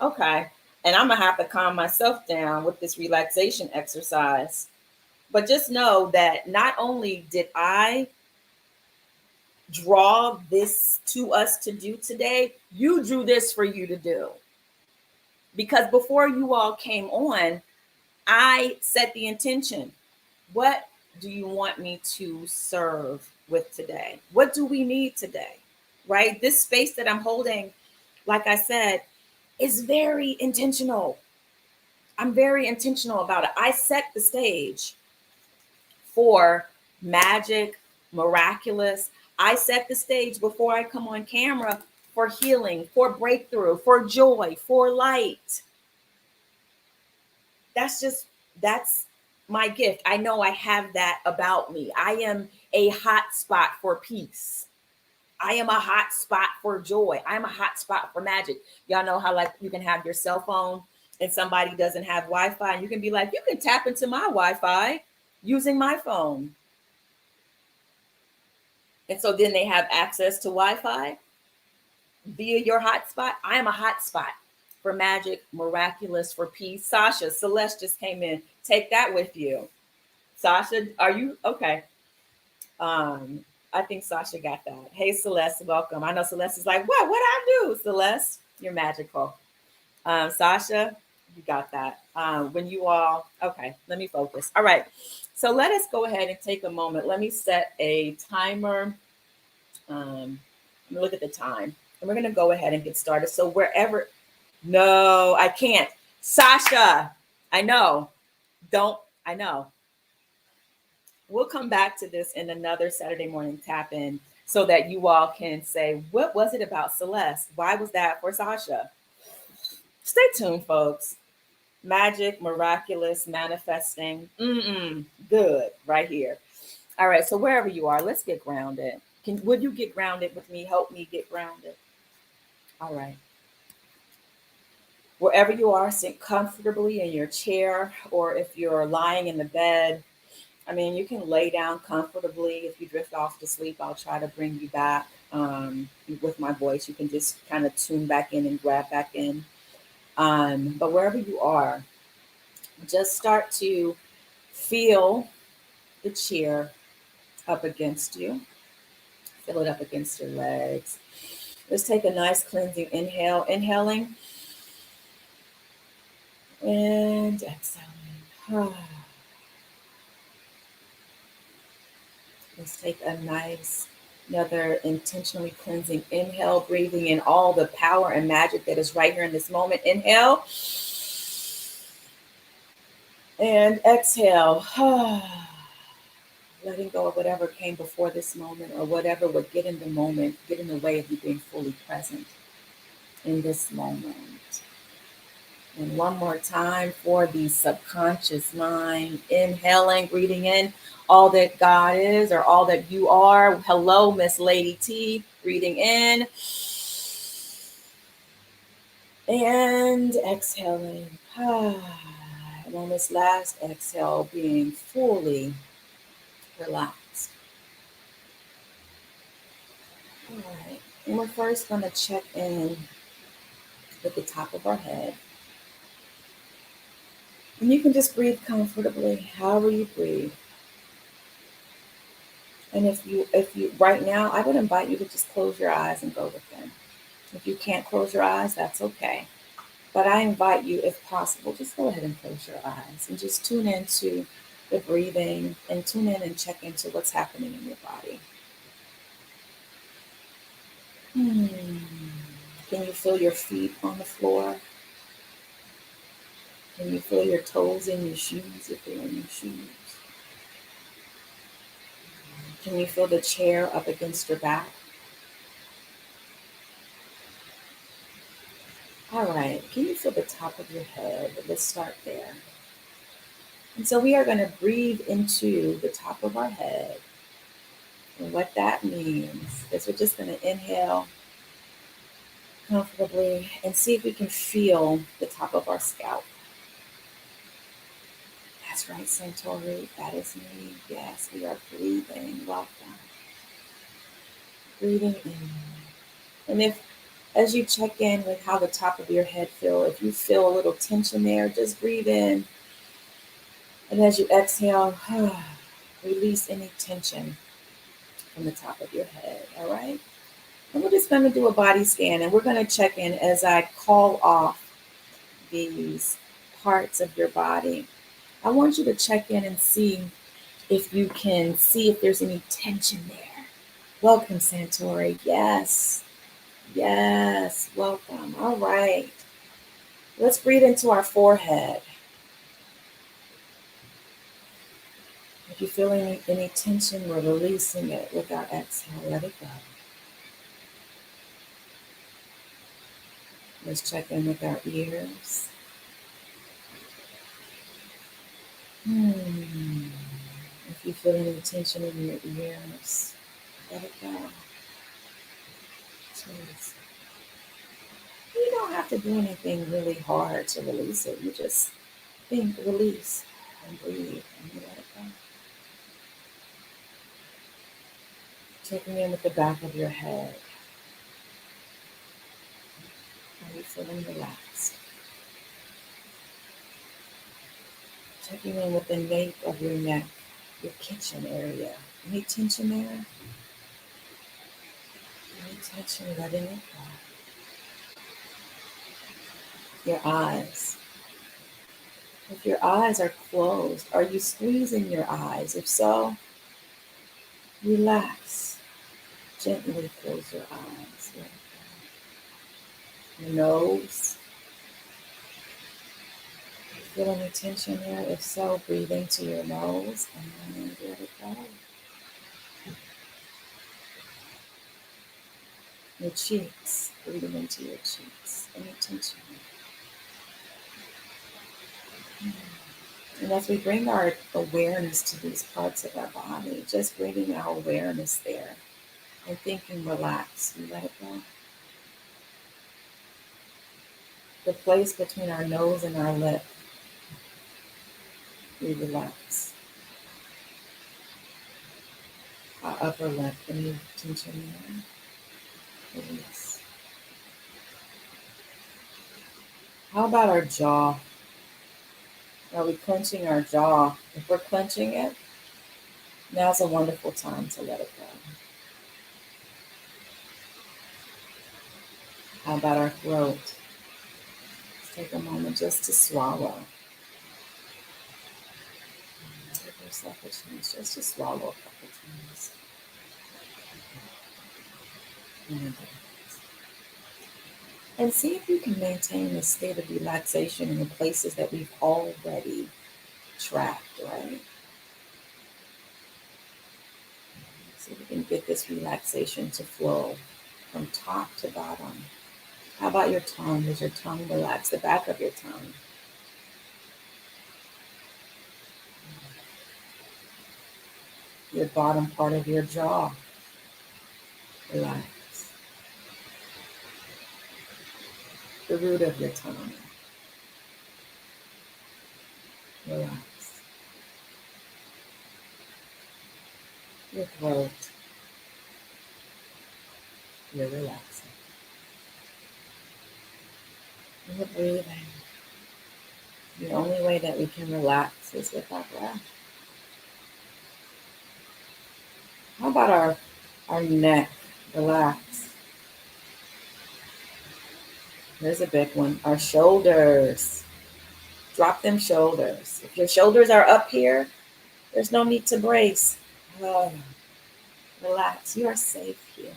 okay. And I'm gonna have to calm myself down with this relaxation exercise. But just know that not only did I draw this to us to do today, you drew this for you to do. Because before you all came on, I set the intention. What do you want me to serve with today? What do we need today? Right? This space that I'm holding, like I said, is very intentional. I'm very intentional about it. I set the stage for magic, miraculous. I set the stage before I come on camera for healing, for breakthrough, for joy, for light. That's my gift. I know I have that about me. I am a hot spot for peace. I am a hot spot for joy. I'm a hot spot for magic. Y'all know how like you can have your cell phone and somebody doesn't have Wi-Fi and you can be like, you can tap into my Wi-Fi using my phone. And so then they have access to Wi-Fi via your hotspot. I am a hotspot for magic, miraculous, for peace. Sasha, Celeste just came in. Take that with you. Sasha, are you okay? I think Sasha got that. Hey, Celeste, welcome. I know Celeste is like, what I do? Celeste, you're magical. Sasha, you got that. When you all, okay, let me focus. All right. So let us go ahead and take a moment. Let me set a timer. Let me look at the time. And we're going to go ahead and get started. So wherever, no, I can't. Sasha, I know. I know. We'll come back to this in another Saturday morning tap in so that you all can say, what was it about Celeste? Why was that for Sasha? Stay tuned, folks. Magic, miraculous, manifesting. Good, right here. All right, so wherever you are, let's get grounded. Would you get grounded with me? Help me get grounded. All right. Wherever you are, sit comfortably in your chair, or if you're lying in the bed, I mean, you can lay down comfortably. If you drift off to sleep, I'll try to bring you back with my voice. You can just kind of tune back in and grab back in. But wherever you are, just start to feel the chair up against you. Feel it up against your legs. Let's take a nice cleansing inhale. Inhaling and exhaling. Let's take another intentionally cleansing inhale, breathing in all the power and magic that is right here in this moment. Inhale and exhale. letting go of whatever came before this moment or whatever would get in the moment, get in the way of you being fully present in this moment. And one more time for the subconscious mind. Inhaling, breathing in all that God is or all that you are. Hello, Miss Lady T. Breathing in. And exhaling. And on this last exhale, being fully relaxed. All right. And we're first going to check in with the top of our head. And you can just breathe comfortably, however you breathe. And if you right now, I would invite you to just close your eyes and go within. If you can't close your eyes, that's okay. But I invite you, if possible, just go ahead and close your eyes and just tune into the breathing and tune in and check into what's happening in your body. Can you feel your feet on the floor? Can you feel your toes in your shoes if you're in your shoes? Can you feel the chair up against your back? All right. Can you feel the top of your head? Let's start there. And so we are going to breathe into the top of our head. And what that means is we're just going to inhale comfortably and see if we can feel the top of our scalp. That's right, Centauri. That is me. Yes, we are breathing. Welcome. Breathing in. And if, as you check in with how the top of your head feels, if you feel a little tension there, just breathe in. And as you exhale, release any tension from the top of your head. All right? And we're just going to do a body scan and we're going to check in as I call off these parts of your body. I want you to check in and see if you can see if there's any tension there. Welcome, Santori. Yes. Yes. Welcome. All right. Let's breathe into our forehead. If you feel any tension, we're releasing it with our exhale. Let it go. Let's check in with our ears. If you feel any tension in your ears, let it go. Jeez. You don't have to do anything really hard to release it. You just think, release, and breathe, and you let it go. Checking in with the back of your head. Are you feeling relaxed? Checking in with the nape of your neck, your kitchen area. Any tension there? Any tension, letting it go. Your eyes. If your eyes are closed, are you squeezing your eyes? If so, relax. Gently close your eyes. Your nose. Feel any tension there? If so, breathe into your nose and let it go. Your cheeks. Breathing into your cheeks. Any tension. And as we bring our awareness to these parts of our body, just bringing our awareness there and thinking relax, we let it go. The place between our nose and our lip, we relax. Our upper lip, any tension there, release. How about our jaw? Are we clenching our jaw? If we're clenching it, now's a wonderful time to let it go. How about our throat? Let's take a moment just to swallow. Give yourself a chance just to swallow a couple times. And see if you can maintain this state of relaxation in the places that we've already tracked, right? So we can get this relaxation to flow from top to bottom. How about your tongue? Does your tongue relax? The back of your tongue. Your bottom part of your jaw. Relax. The root of your tongue. Relax. Your throat. You're relaxing. And we're breathing. The only way that we can relax is with our breath. How about our neck? Relax. There's a big one. Our shoulders. Drop them shoulders. If your shoulders are up here, there's no need to brace. Oh, relax. You are safe here.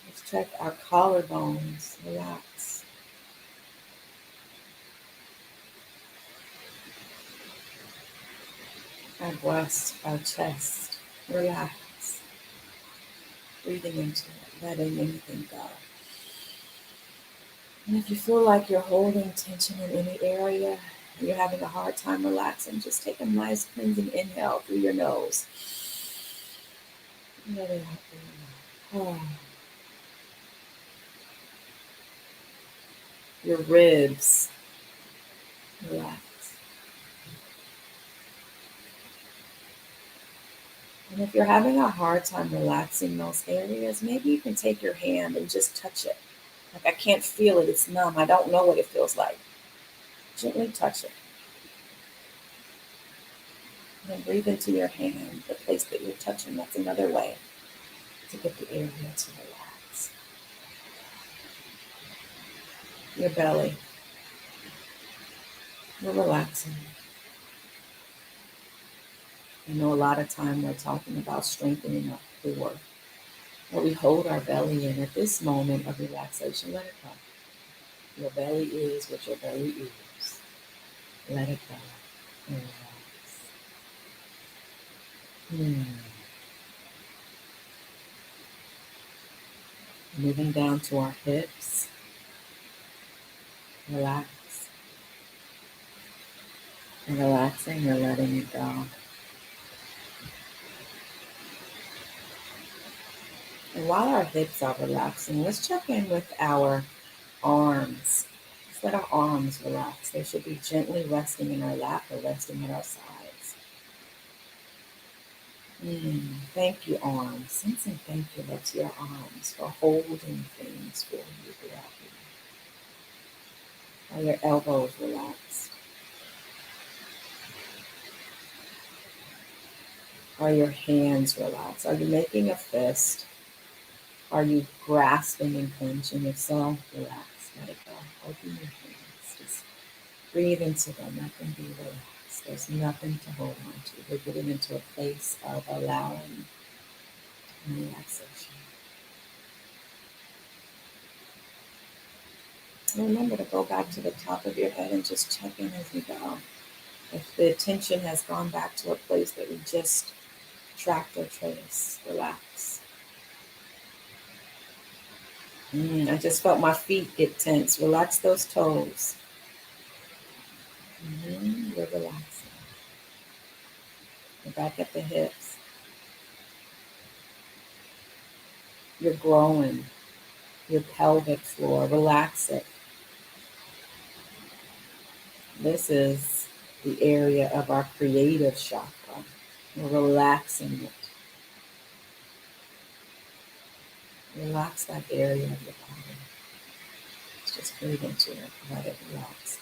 Let's check our collarbones. Relax. Our breast, our chest. Relax. Breathing into it, letting anything go. And if you feel like you're holding tension in any area, you're having a hard time relaxing, just take a nice cleansing inhale through your nose. Let it out through your mouth. Oh. Your ribs. Relax. And if you're having a hard time relaxing those areas, maybe you can take your hand and just touch it. Like, I can't feel it, it's numb, I don't know what it feels like. Gently touch it. And then breathe into your hand, the place that you're touching. That's another way to get the area to relax. Your belly. You're relaxing. I know a lot of time we're talking about strengthening our core, where we hold our belly in. At this moment of relaxation, let it go. Your belly is what your belly is. Let it go. And relax. Moving down to our hips. Relax. And relaxing, you're letting it go. And while our hips are relaxing, let's check in with our arms. Let's let our arms relax. They should be gently resting in our lap or resting at our sides. Thank you, arms. Send some thank you love to your arms for holding things for you throughout the day. Are your elbows relaxed? Are your hands relaxed? Are you making a fist? Are you grasping and clenching? If so, relax. Let it go. Open your hands. Just breathe into them. Let them be relaxed. There's nothing to hold on to. We're getting into a place of allowing relaxation. And remember to go back to the top of your head and just check in as we go. If the attention has gone back to a place that we just tracked or traced, relax. I just felt my feet get tense. Relax those toes. You're relaxing. You're back at the hips. You're growing. Your pelvic floor. Relax it. This is the area of our creative chakra. We're relaxing it. Relax that area of your body. Just breathe into it. Let it relax.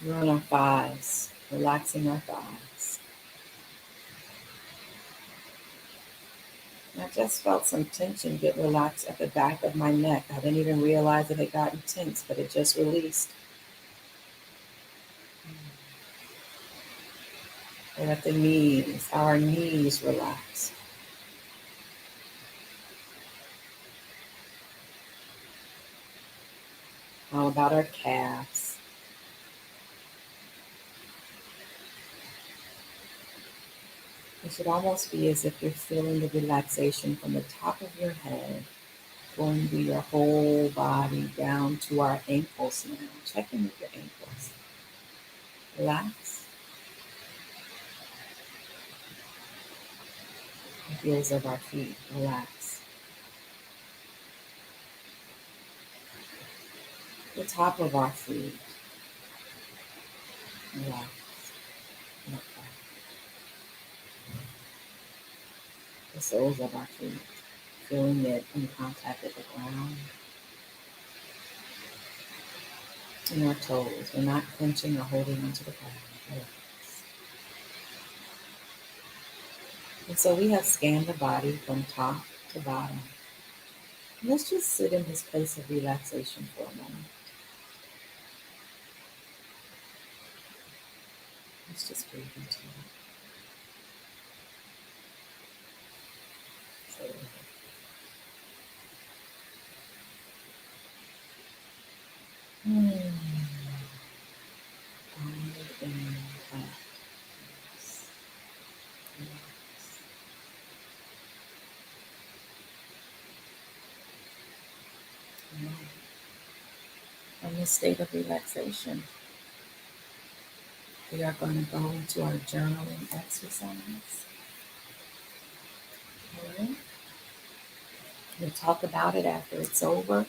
We're on our thighs. Relaxing our thighs. I just felt some tension get relaxed at the back of my neck. I didn't even realize it had gotten tense, but it just released. And at the knees, our knees relax. How about our calves? It should almost be as if you're feeling the relaxation from the top of your head going through your whole body down to our ankles now. Check in with your ankles. Relax. The heels of our feet. Relax. The top of our feet. Relax. Let go. The soles of our feet. Feeling it in contact with the ground. And our toes. We're not clenching or holding onto the ground. Relax. And so we have scanned the body from top to bottom. Let's just sit in this place of relaxation for a moment. Let's just breathe into it. So, Find in that. Relax. Relax. From this state of relaxation, we are going to go into our journaling exercise. All right? We'll talk about it after it's over.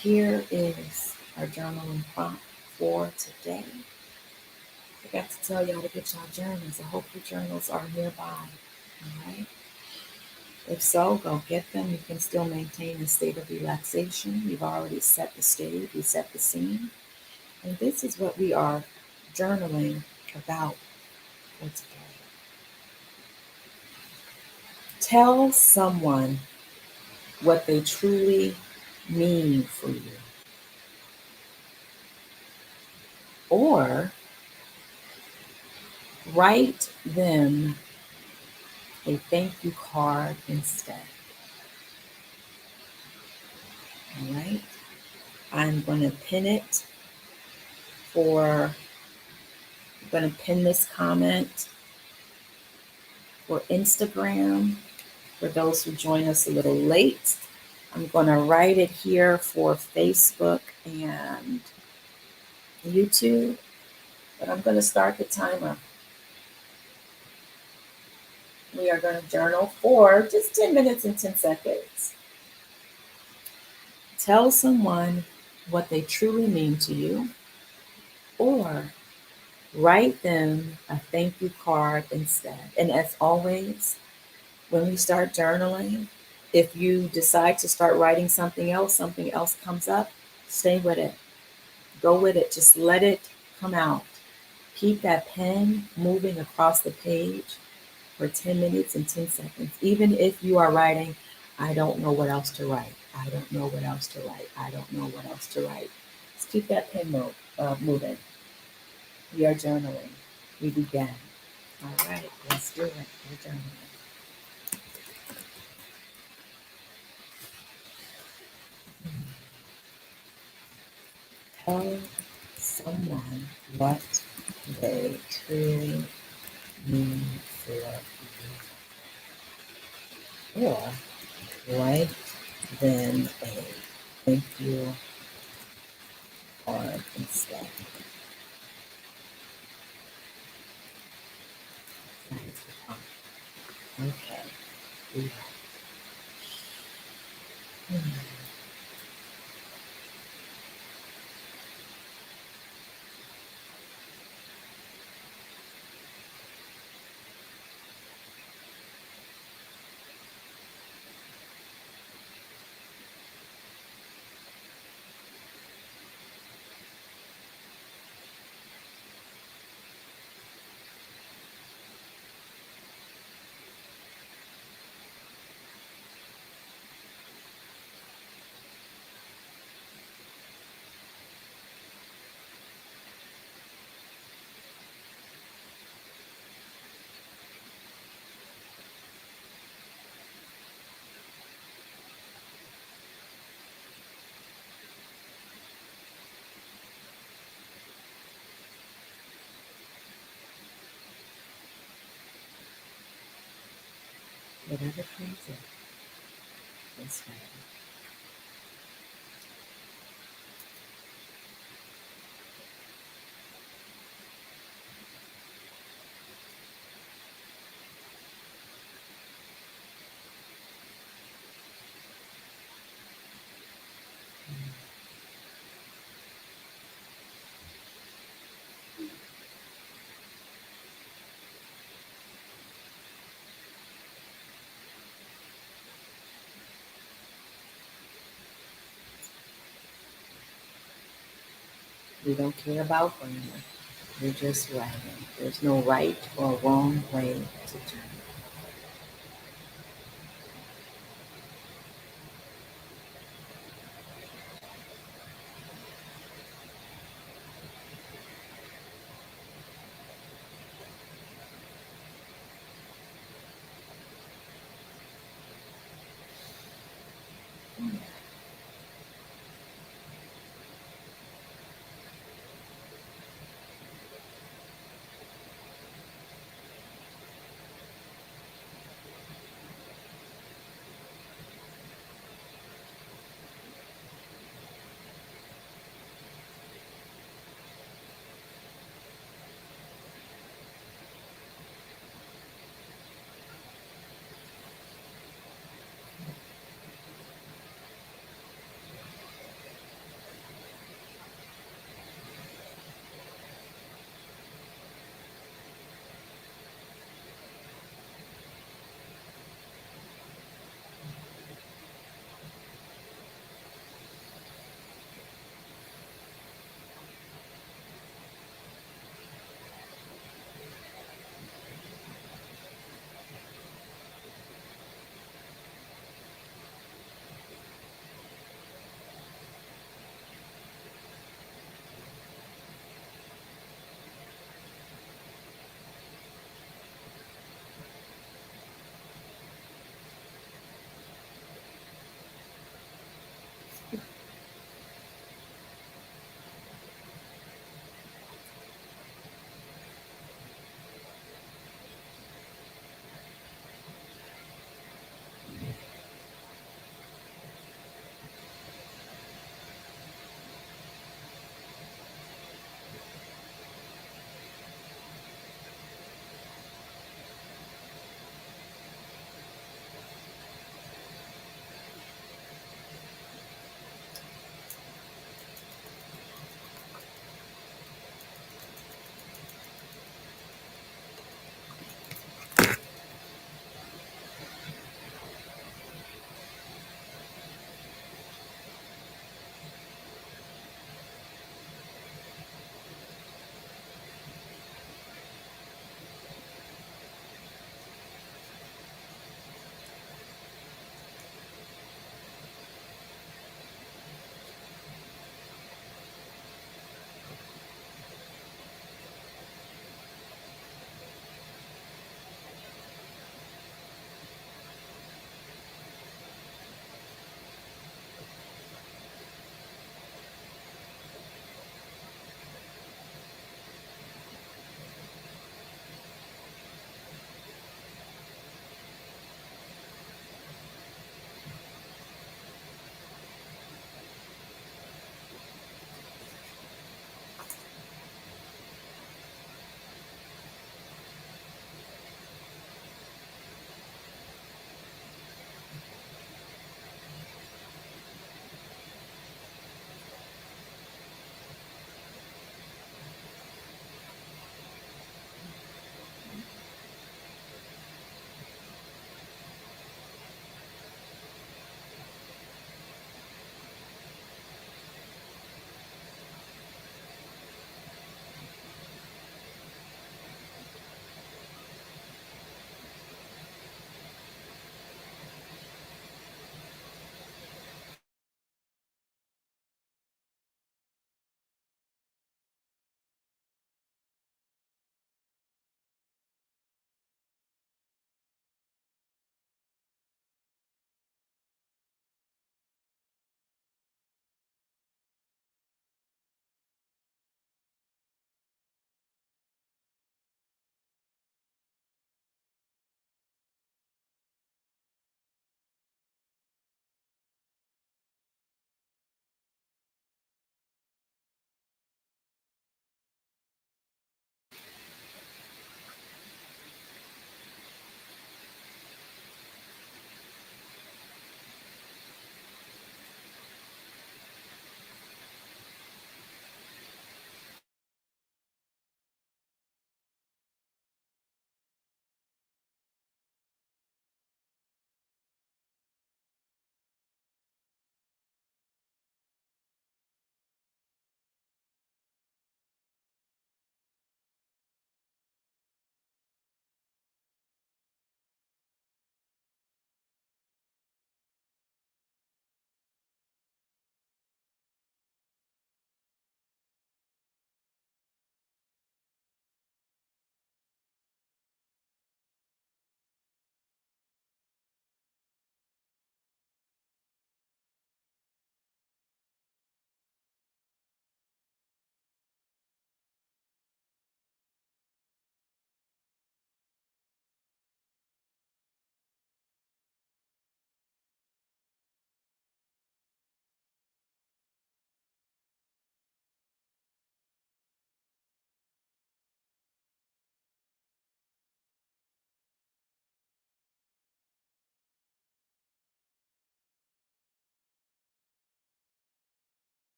Here is our journaling prompt for today. I forgot to tell y'all to get y'all journals. I hope your journals are nearby. All right? If so, go get them. You can still maintain a state of relaxation. You've already set the stage, we set the scene. And this is what we are journaling about for today. Tell someone what they truly mean for you. Or write them a thank you card instead. All right? I'm going to pin it I'm going to pin this comment for Instagram. For those who join us a little late, I'm going to write it here for Facebook and YouTube, but I'm going to start the timer. We are going to journal for just 10 minutes and 10 seconds. Tell someone what they truly mean to you, or write them a thank you card instead. And as always, when we start journaling, if you decide to start writing something else comes up, stay with it. Go with it. Just let it come out. Keep that pen moving across the page for 10 minutes and 10 seconds. Even if you are writing, I don't know what else to write. I don't know what else to write. I don't know what else to write. Just keep that pen moving. We are journaling. We began. All right, let's do it. We're journaling. Tell someone what they truly mean for you. Or write them a thank you card instead. Okay. Whatever comes in, it's right. We don't care about grammar. We're just writing. There's no right or wrong way to do it.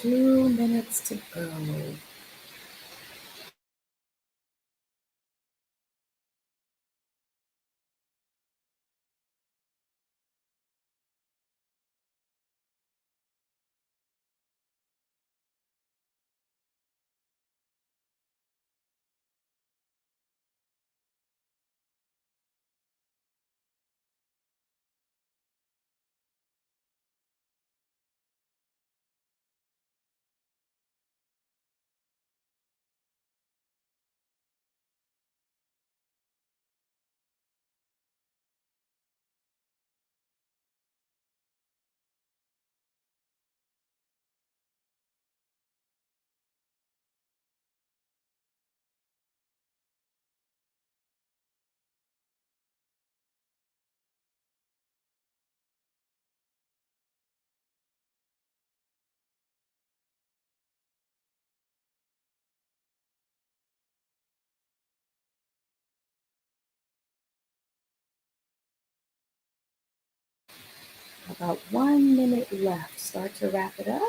2 minutes to go. About 1 minute left. Start to wrap it up.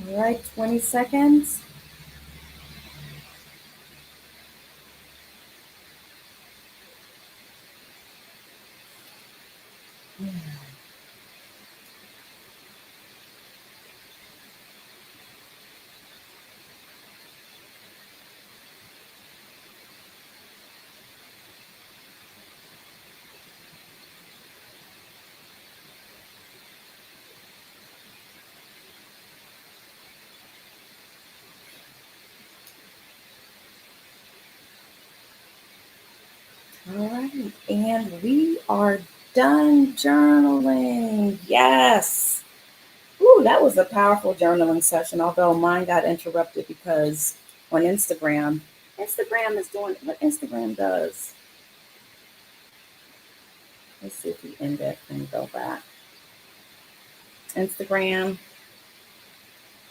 All right, 20 seconds. All right, and we are done journaling. Yes. Ooh, that was a powerful journaling session, although mine got interrupted because on Instagram is doing what Instagram does. Let's see if the index can go back. Instagram,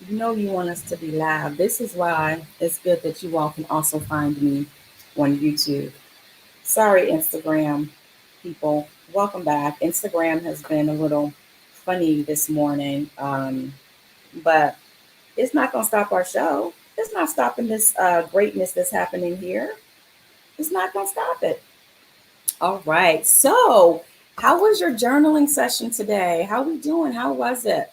you know you want us to be live. This is why it's good that you all can also find me on YouTube. Sorry, Instagram people. Welcome back. Instagram has been a little funny this morning, but it's not going to stop our show. It's not stopping this greatness that's happening here. It's not going to stop it. All right. So, how was your journaling session today? How we doing? How was it?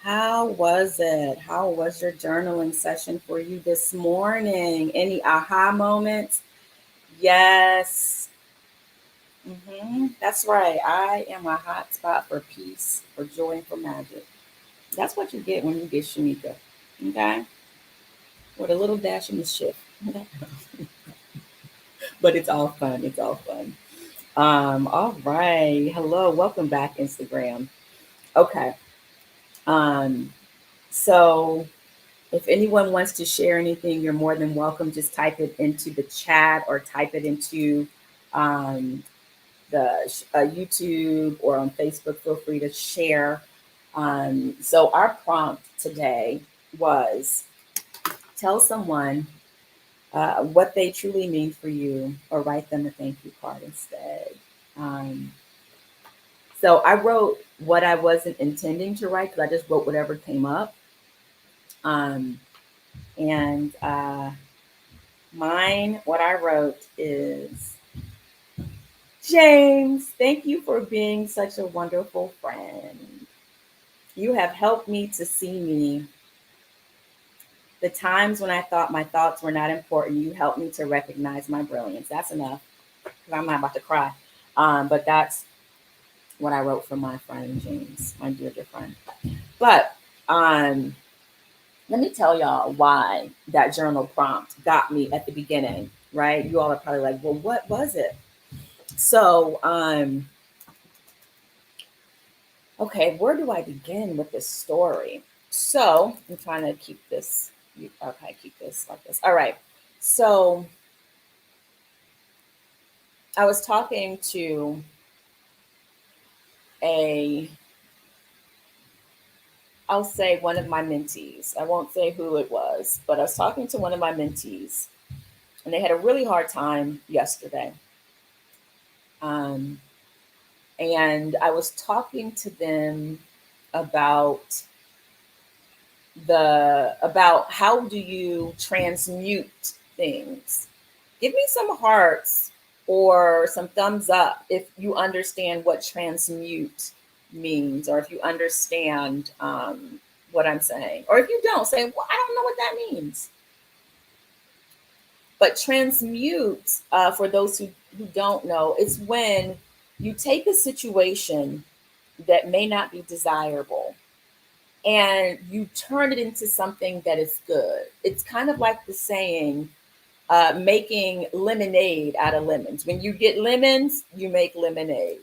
How was it? How was your journaling session for you this morning? Any aha moments? Yes. That's right. I am a hot spot for peace, for joy, and for magic. That's what you get when you get Shamika. Okay? With a little dash of mischief. But it's all fun. It's all fun. All right. Hello. Welcome back, Instagram. Okay. Um, so if anyone wants to share anything, you're more than welcome. Just type it into the chat or type it into um, the YouTube or on Facebook. Feel free to share. So our prompt today was tell someone what they truly mean for you or write them a thank you card instead. Um, so I wrote what I wasn't intending to write because I just wrote whatever came up. Um, and Mine, what I wrote is James, thank you for being such a wonderful friend. You have helped me to see me. The times when I thought my thoughts were not important, you helped me to recognize my brilliance. That's enough because I'm not about to cry. But that's what I wrote for my friend James, my dear, dear friend. But let me tell y'all why that journal prompt got me at the beginning. right? You all are probably like, well, what was it? So, okay, where do I begin with this story? So, I'm trying to keep this, okay, keep this like this. All right. So, I was talking to a, I'll say one of my mentees. I won't say who it was, but I was talking to one of my mentees, and they had a really hard time yesterday. Um, and I was talking to them about about how do you transmute things. Give me some hearts or some thumbs up if you understand what transmute means, or if you understand what I'm saying, or if you don't, say, well, I don't know what that means. But transmute, for those who don't know, it's when you take a situation that may not be desirable and you turn it into something that is good. It's kind of like the saying, making lemonade out of lemons. When you get lemons, you make lemonade,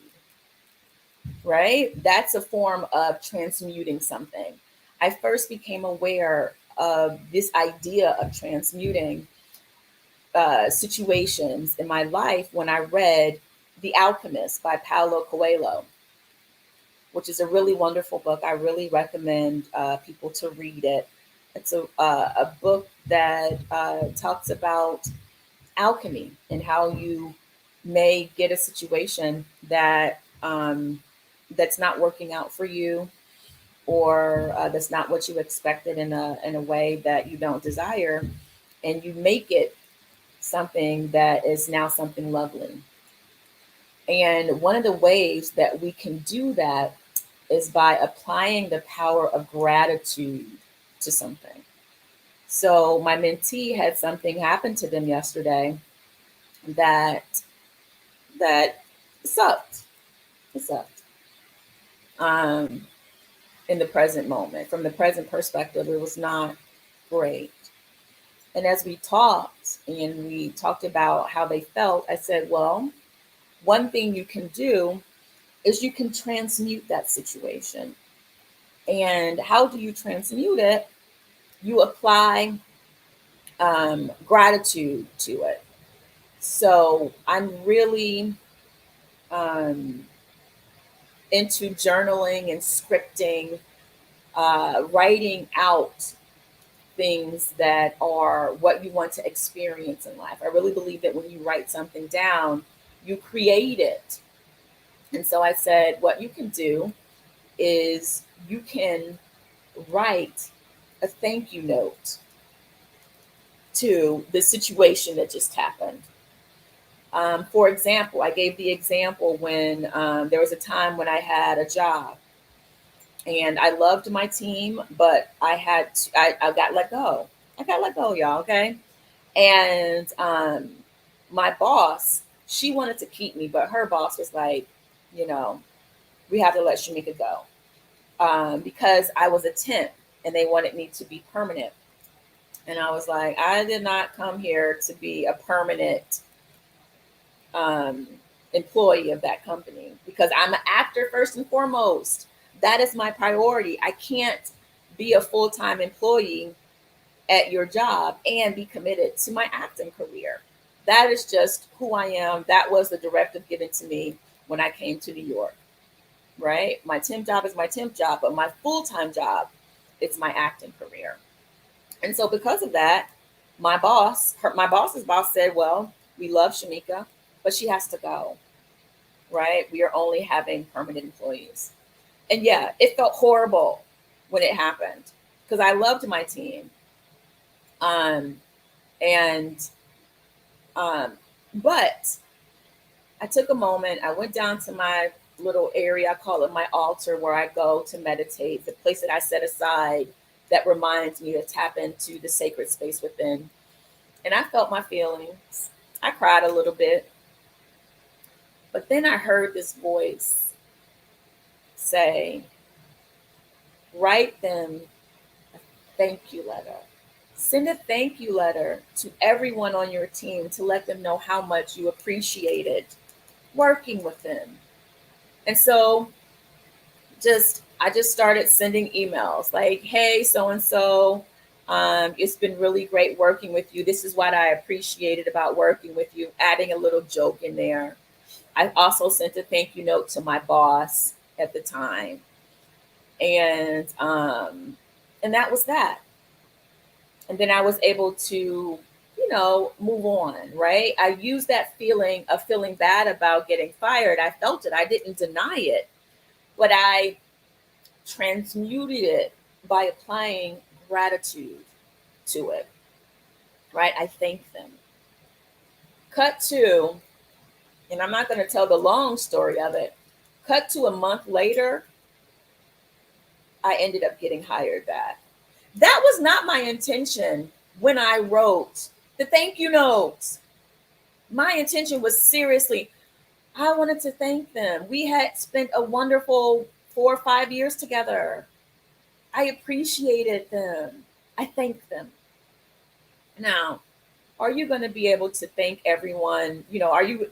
right? That's a form of transmuting something. I first became aware of this idea of transmuting situations in my life when I read The Alchemist by Paulo Coelho, which is a really wonderful book. I really recommend people to read it. It's a book that talks about alchemy and how you may get a situation that that's not working out for you, or that's not what you expected in a way that you don't desire, and you make it something that is now something lovely. And one of the ways that we can do that is by applying the power of gratitude to something. So my mentee had something happen to them yesterday that that sucked. It sucked. Um, in the present moment, from the present perspective, it was not great. And as we talked about how they felt, I said, well, one thing you can do is you can transmute that situation. And how do you transmute it? You apply gratitude to it. So I'm really um, into journaling and scripting, writing out things that are what you want to experience in life. I really believe that when you write something down, you create it. And so I said, what you can do is you can write a thank you note to the situation that just happened. For example, I gave the example when there was a time when I had a job and I loved my team, but I got let go. I got let go, y'all. Okay, and my boss, she wanted to keep me, but her boss was like, you know, we have to let Shamika go because I was a temp and they wanted me to be permanent. And I was like, I did not come here to be a permanent um, employee of that company because I'm an actor first and foremost. That is my priority. I can't be a full time employee at your job and be committed to my acting career. That is just who I am. That was the directive given to me when I came to New York, right? My temp job is my temp job, but my full time job is my acting career. And so because of that, my boss's boss said, well, we love Shamika, but she has to go, right? We are only having permanent employees. And yeah, it felt horrible when it happened because I loved my team. Um, and, um, but I took a moment, I went down to my little area, I call it my altar, where I go to meditate, the place that I set aside that reminds me to tap into the sacred space within. And I felt my feelings. I cried a little bit. But then I heard this voice say, write them a thank you letter. Send a thank you letter to everyone on your team to let them know how much you appreciated working with them. And so I just started sending emails like, hey, so and so, it's been really great working with you. This is what I appreciated about working with you, adding a little joke in there. I also sent a thank you note to my boss at the time. And that was that. And then I was able to, move on, right? I used that feeling of feeling bad about getting fired. I felt it. I didn't deny it, but I transmuted it by applying gratitude to it, right? I thank them. Cut to, and I'm not going to tell the long story of it. Cut to a month later, I ended up getting hired back. That was not my intention when I wrote the thank you notes. My intention was seriously, I wanted to thank them. We had spent a wonderful 4 or 5 years together. I appreciated them. I thanked them. Now, are you going to be able to thank everyone? Are you,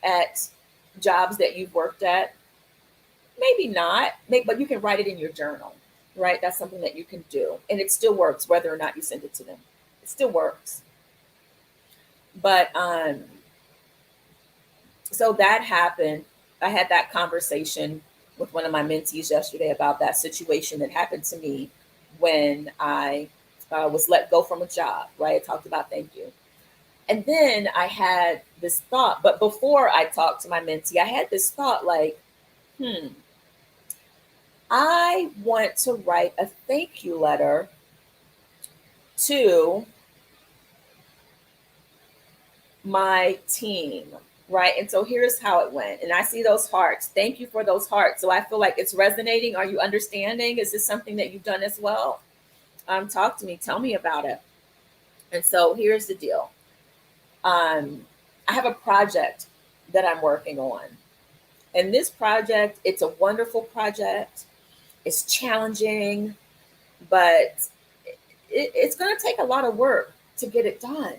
at jobs that you've worked at? Maybe not, but you can write it in your journal, right? That's something that you can do. And it still works whether or not you send it to them. It still works. But so that happened. I had that conversation with one of my mentees yesterday about that situation that happened to me when I was let go from a job, right? I talked about thank you. And then I had this thought, but before I talked to my mentee, I had this thought like, I want to write a thank you letter to my team, right? And so here's how it went. And I see those hearts. Thank you for those hearts. So I feel like it's resonating. Are you understanding? Is this something that you've done as well? Talk to me. Tell me about it. And so here's the deal. I have a project that I'm working on. And this project, it's a wonderful project. It's challenging, but it's going to take a lot of work to get it done.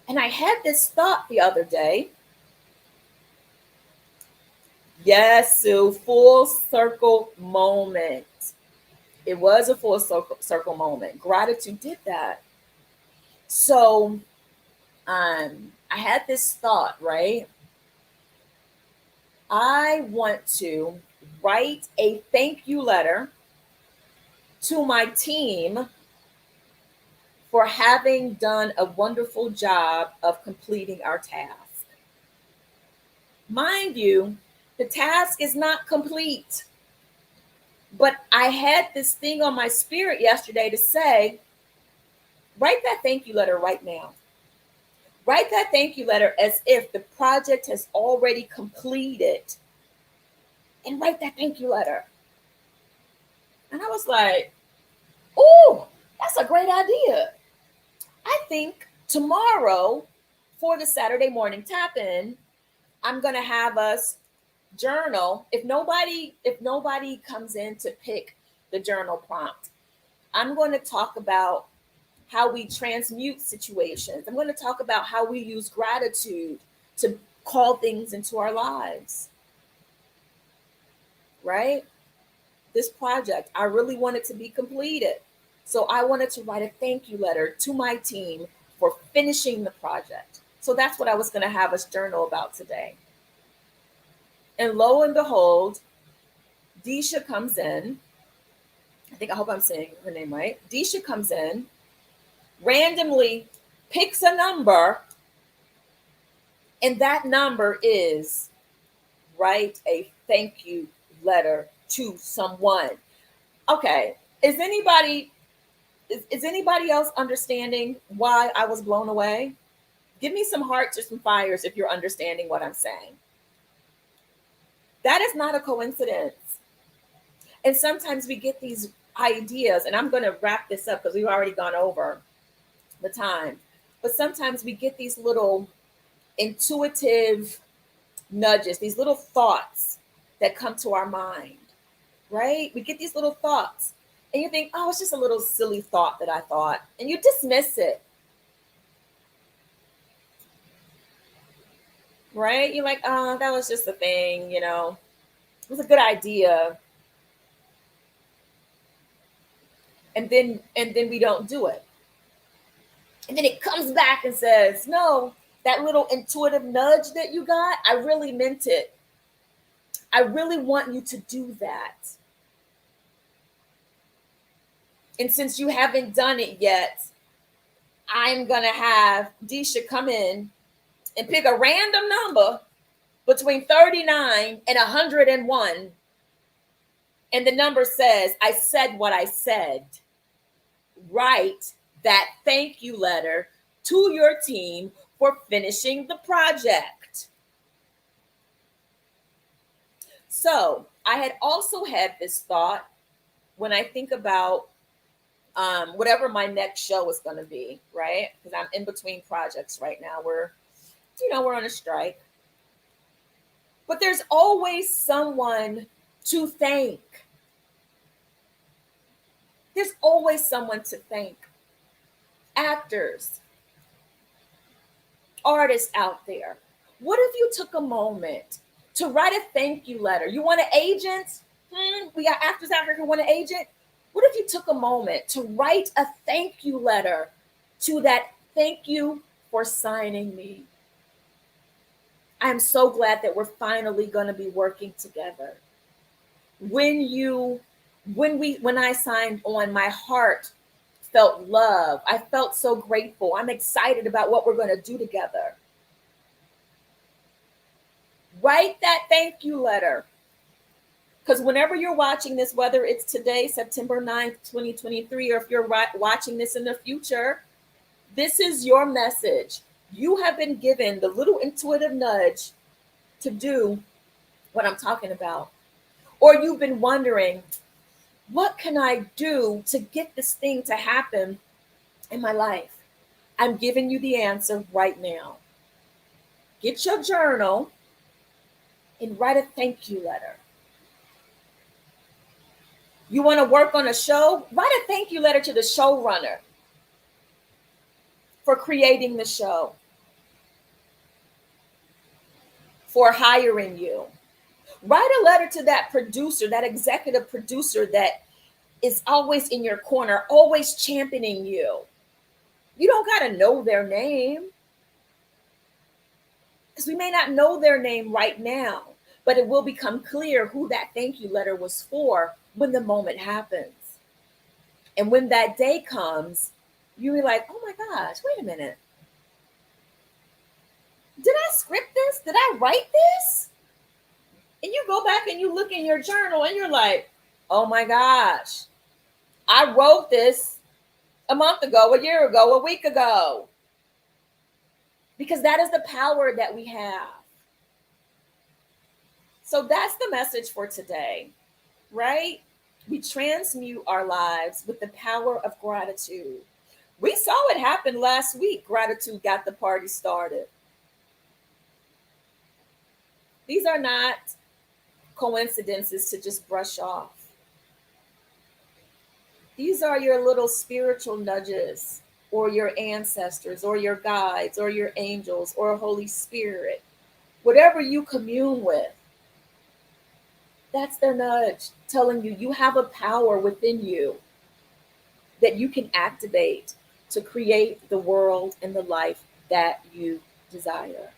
And I had this thought the other day. Yes, Sue, full circle moment. It was a full circle moment. Gratitude did that. So I had this thought, right? I want to write a thank you letter to my team for having done a wonderful job of completing our task. Mind you, the task is not complete. But I had this thing on my spirit yesterday to say, write that thank you letter right now. Write that thank you letter as if the project has already completed. And write that thank you letter. And I was like, oh, that's a great idea. I think tomorrow for the Saturday morning tap in, I'm going to have us journal. If nobody comes in to pick the journal prompt, I'm going to talk about how we transmute situations. I'm going to talk about how we use gratitude to call things into our lives. Right? This project, I really want it to be completed. So I wanted to write a thank you letter to my team for finishing the project. So that's what I was going to have us journal about today. And lo and behold, Disha comes in. I hope I'm saying her name right. Disha comes in, randomly picks a number, and that number is write a thank you letter to someone. Okay, is anybody else understanding why I was blown away? Give me some hearts or some fires if you're understanding what I'm saying. That is not a coincidence. And sometimes we get these ideas, and I'm going to wrap this up because we've already gone over the time. But sometimes we get these little intuitive nudges, these little thoughts that come to our mind, right? We get these little thoughts. And you think, oh, it's just a little silly thought that I thought, and you dismiss it, right? You're like, oh, that was just a thing, you know, it was a good idea. And then we don't do it. And then it comes back and says, no, that little intuitive nudge that you got, I really meant it. I really want you to do that. And since you haven't done it yet, I'm going to have Disha come in and pick a random number between 39 and 101. And the number says, I said what I said. Write that thank you letter to your team for finishing the project. So I had also had this thought when I think about whatever my next show is going to be, right? Because I'm in between projects right now. We're on a strike. But there's always someone to thank. There's always someone to thank. Actors, artists out there. What if you took a moment to write a thank you letter? You want an agent? We got actors out here who want an agent. What if you took a moment to write a thank you letter to that thank you for signing me? I'm so glad that we're finally going to be working together. When I signed on, my heart felt love. I felt so grateful. I'm excited about what we're going to do together. Write that thank you letter. Because whenever you're watching this, whether it's today, September 9th, 2023, or if you're watching this in the future, this is your message. You have been given the little intuitive nudge to do what I'm talking about. Or you've been wondering, what can I do to get this thing to happen in my life? I'm giving you the answer right now. Get your journal and write a thank you letter. You want to work on a show? Write a thank you letter to the showrunner for creating the show, for hiring you. Write a letter to that producer, that executive producer that is always in your corner, always championing you. You don't got to know their name, because we may not know their name right now, but it will become clear who that thank you letter was for when the moment happens. And when that day comes, you'll be like, oh my gosh, wait a minute. Did I script this? Did I write this? And you go back and you look in your journal and you're like, oh my gosh, I wrote this a month ago, a year ago, a week ago. Because that is the power that we have. So that's the message for today, right? We transmute our lives with the power of gratitude. We saw it happen last week. Gratitude got the party started. These are not coincidences to just brush off. These are your little spiritual nudges, or your ancestors, or your guides, or your angels, or Holy Spirit. Whatever you commune with, that's their nudge telling you you have a power within you that you can activate to create the world and the life that you desire.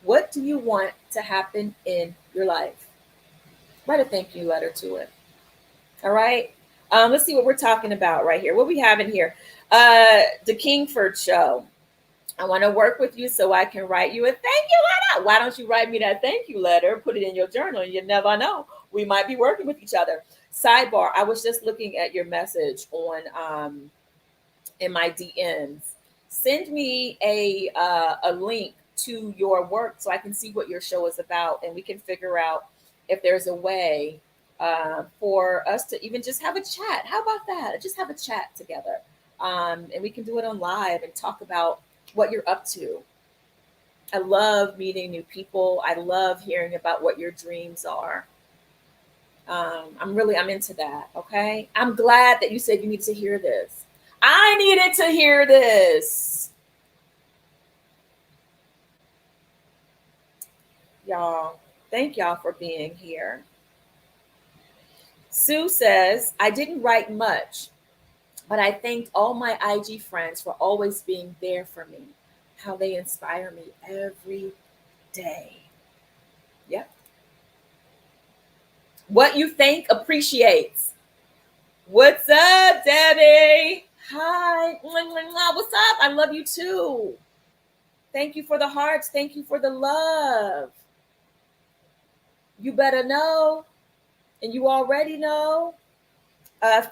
What do you want to happen in your life? Write a thank you letter to it. All right. Let's see what we're talking about right here. What we have in here. The Kingford Show. I want to work with you so I can write you a thank you letter. Why don't you write me that thank you letter? Put it in your journal. You never know. We might be working with each other. Sidebar. I was just looking at your message on in my DMs. Send me a link to your work so I can see what your show is about, and we can figure out if there's a way for us to even just have a chat. How about that? Just have a chat together. And we can do it on live and talk about what you're up to. I love meeting new people. I love hearing about what your dreams are. I'm into that. Okay. I'm glad that you said you need to hear this. I needed to hear this. Y'all, thank y'all for being here. Sue says, I didn't write much, but I thanked all my IG friends for always being there for me. How they inspire me every day. Yep. What you think appreciates. What's up, Debbie? Hi. What's up? I love you too. Thank you for the hearts. Thank you for the love. You better know, and you already know.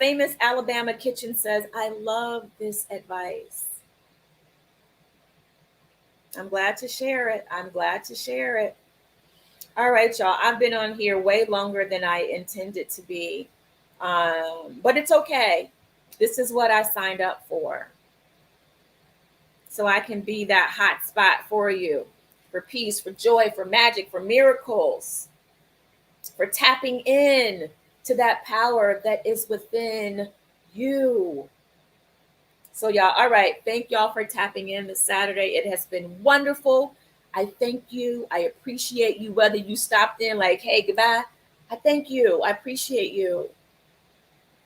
Famous Alabama Kitchen says, I love this advice. I'm glad to share it. I'm glad to share it. All right, y'all. I've been on here way longer than I intended to be. But it's okay. This is what I signed up for. So I can be that hot spot for you, for peace, for joy, for magic, for miracles, for tapping in to that power that is within you. So, y'all, all right. Thank y'all for tapping in this Saturday. It has been wonderful. I thank you. I appreciate you, whether you stopped in like, hey, goodbye. I thank you. I appreciate you.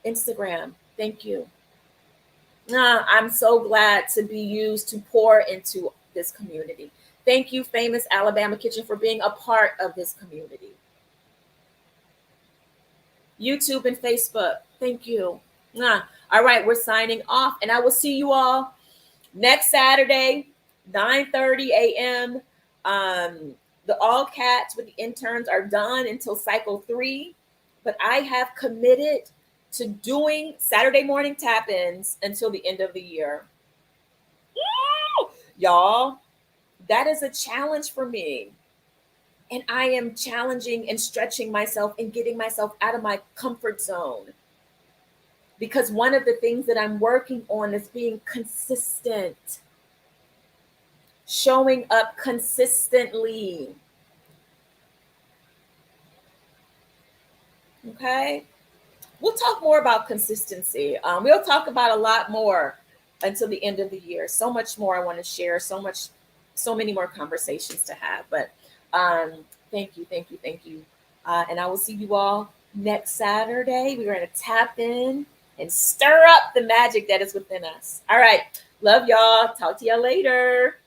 Instagram, thank you. I'm so glad to be used to pour into this community. Thank you, Famous Alabama Kitchen, for being a part of this community. YouTube and Facebook, thank you. All right, we're signing off, and I will see you all next Saturday, 9:30 a.m. The all cats with the interns are done until cycle 3, but I have committed to doing Saturday morning tap-ins until the end of the year. Woo! Y'all, that is a challenge for me. And I am challenging and stretching myself and getting myself out of my comfort zone. Because one of the things that I'm working on is being consistent, showing up consistently. Okay? We'll talk more about consistency. We'll talk about a lot more until the end of the year. So much more I want to share, so many more conversations to have. But thank you, thank you, thank you. And I will see you all next Saturday. We're going to tap in and stir up the magic that is within us. All right. Love y'all. Talk to y'all later.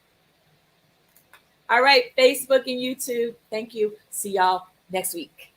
All right. Facebook and YouTube. Thank you. See y'all next week.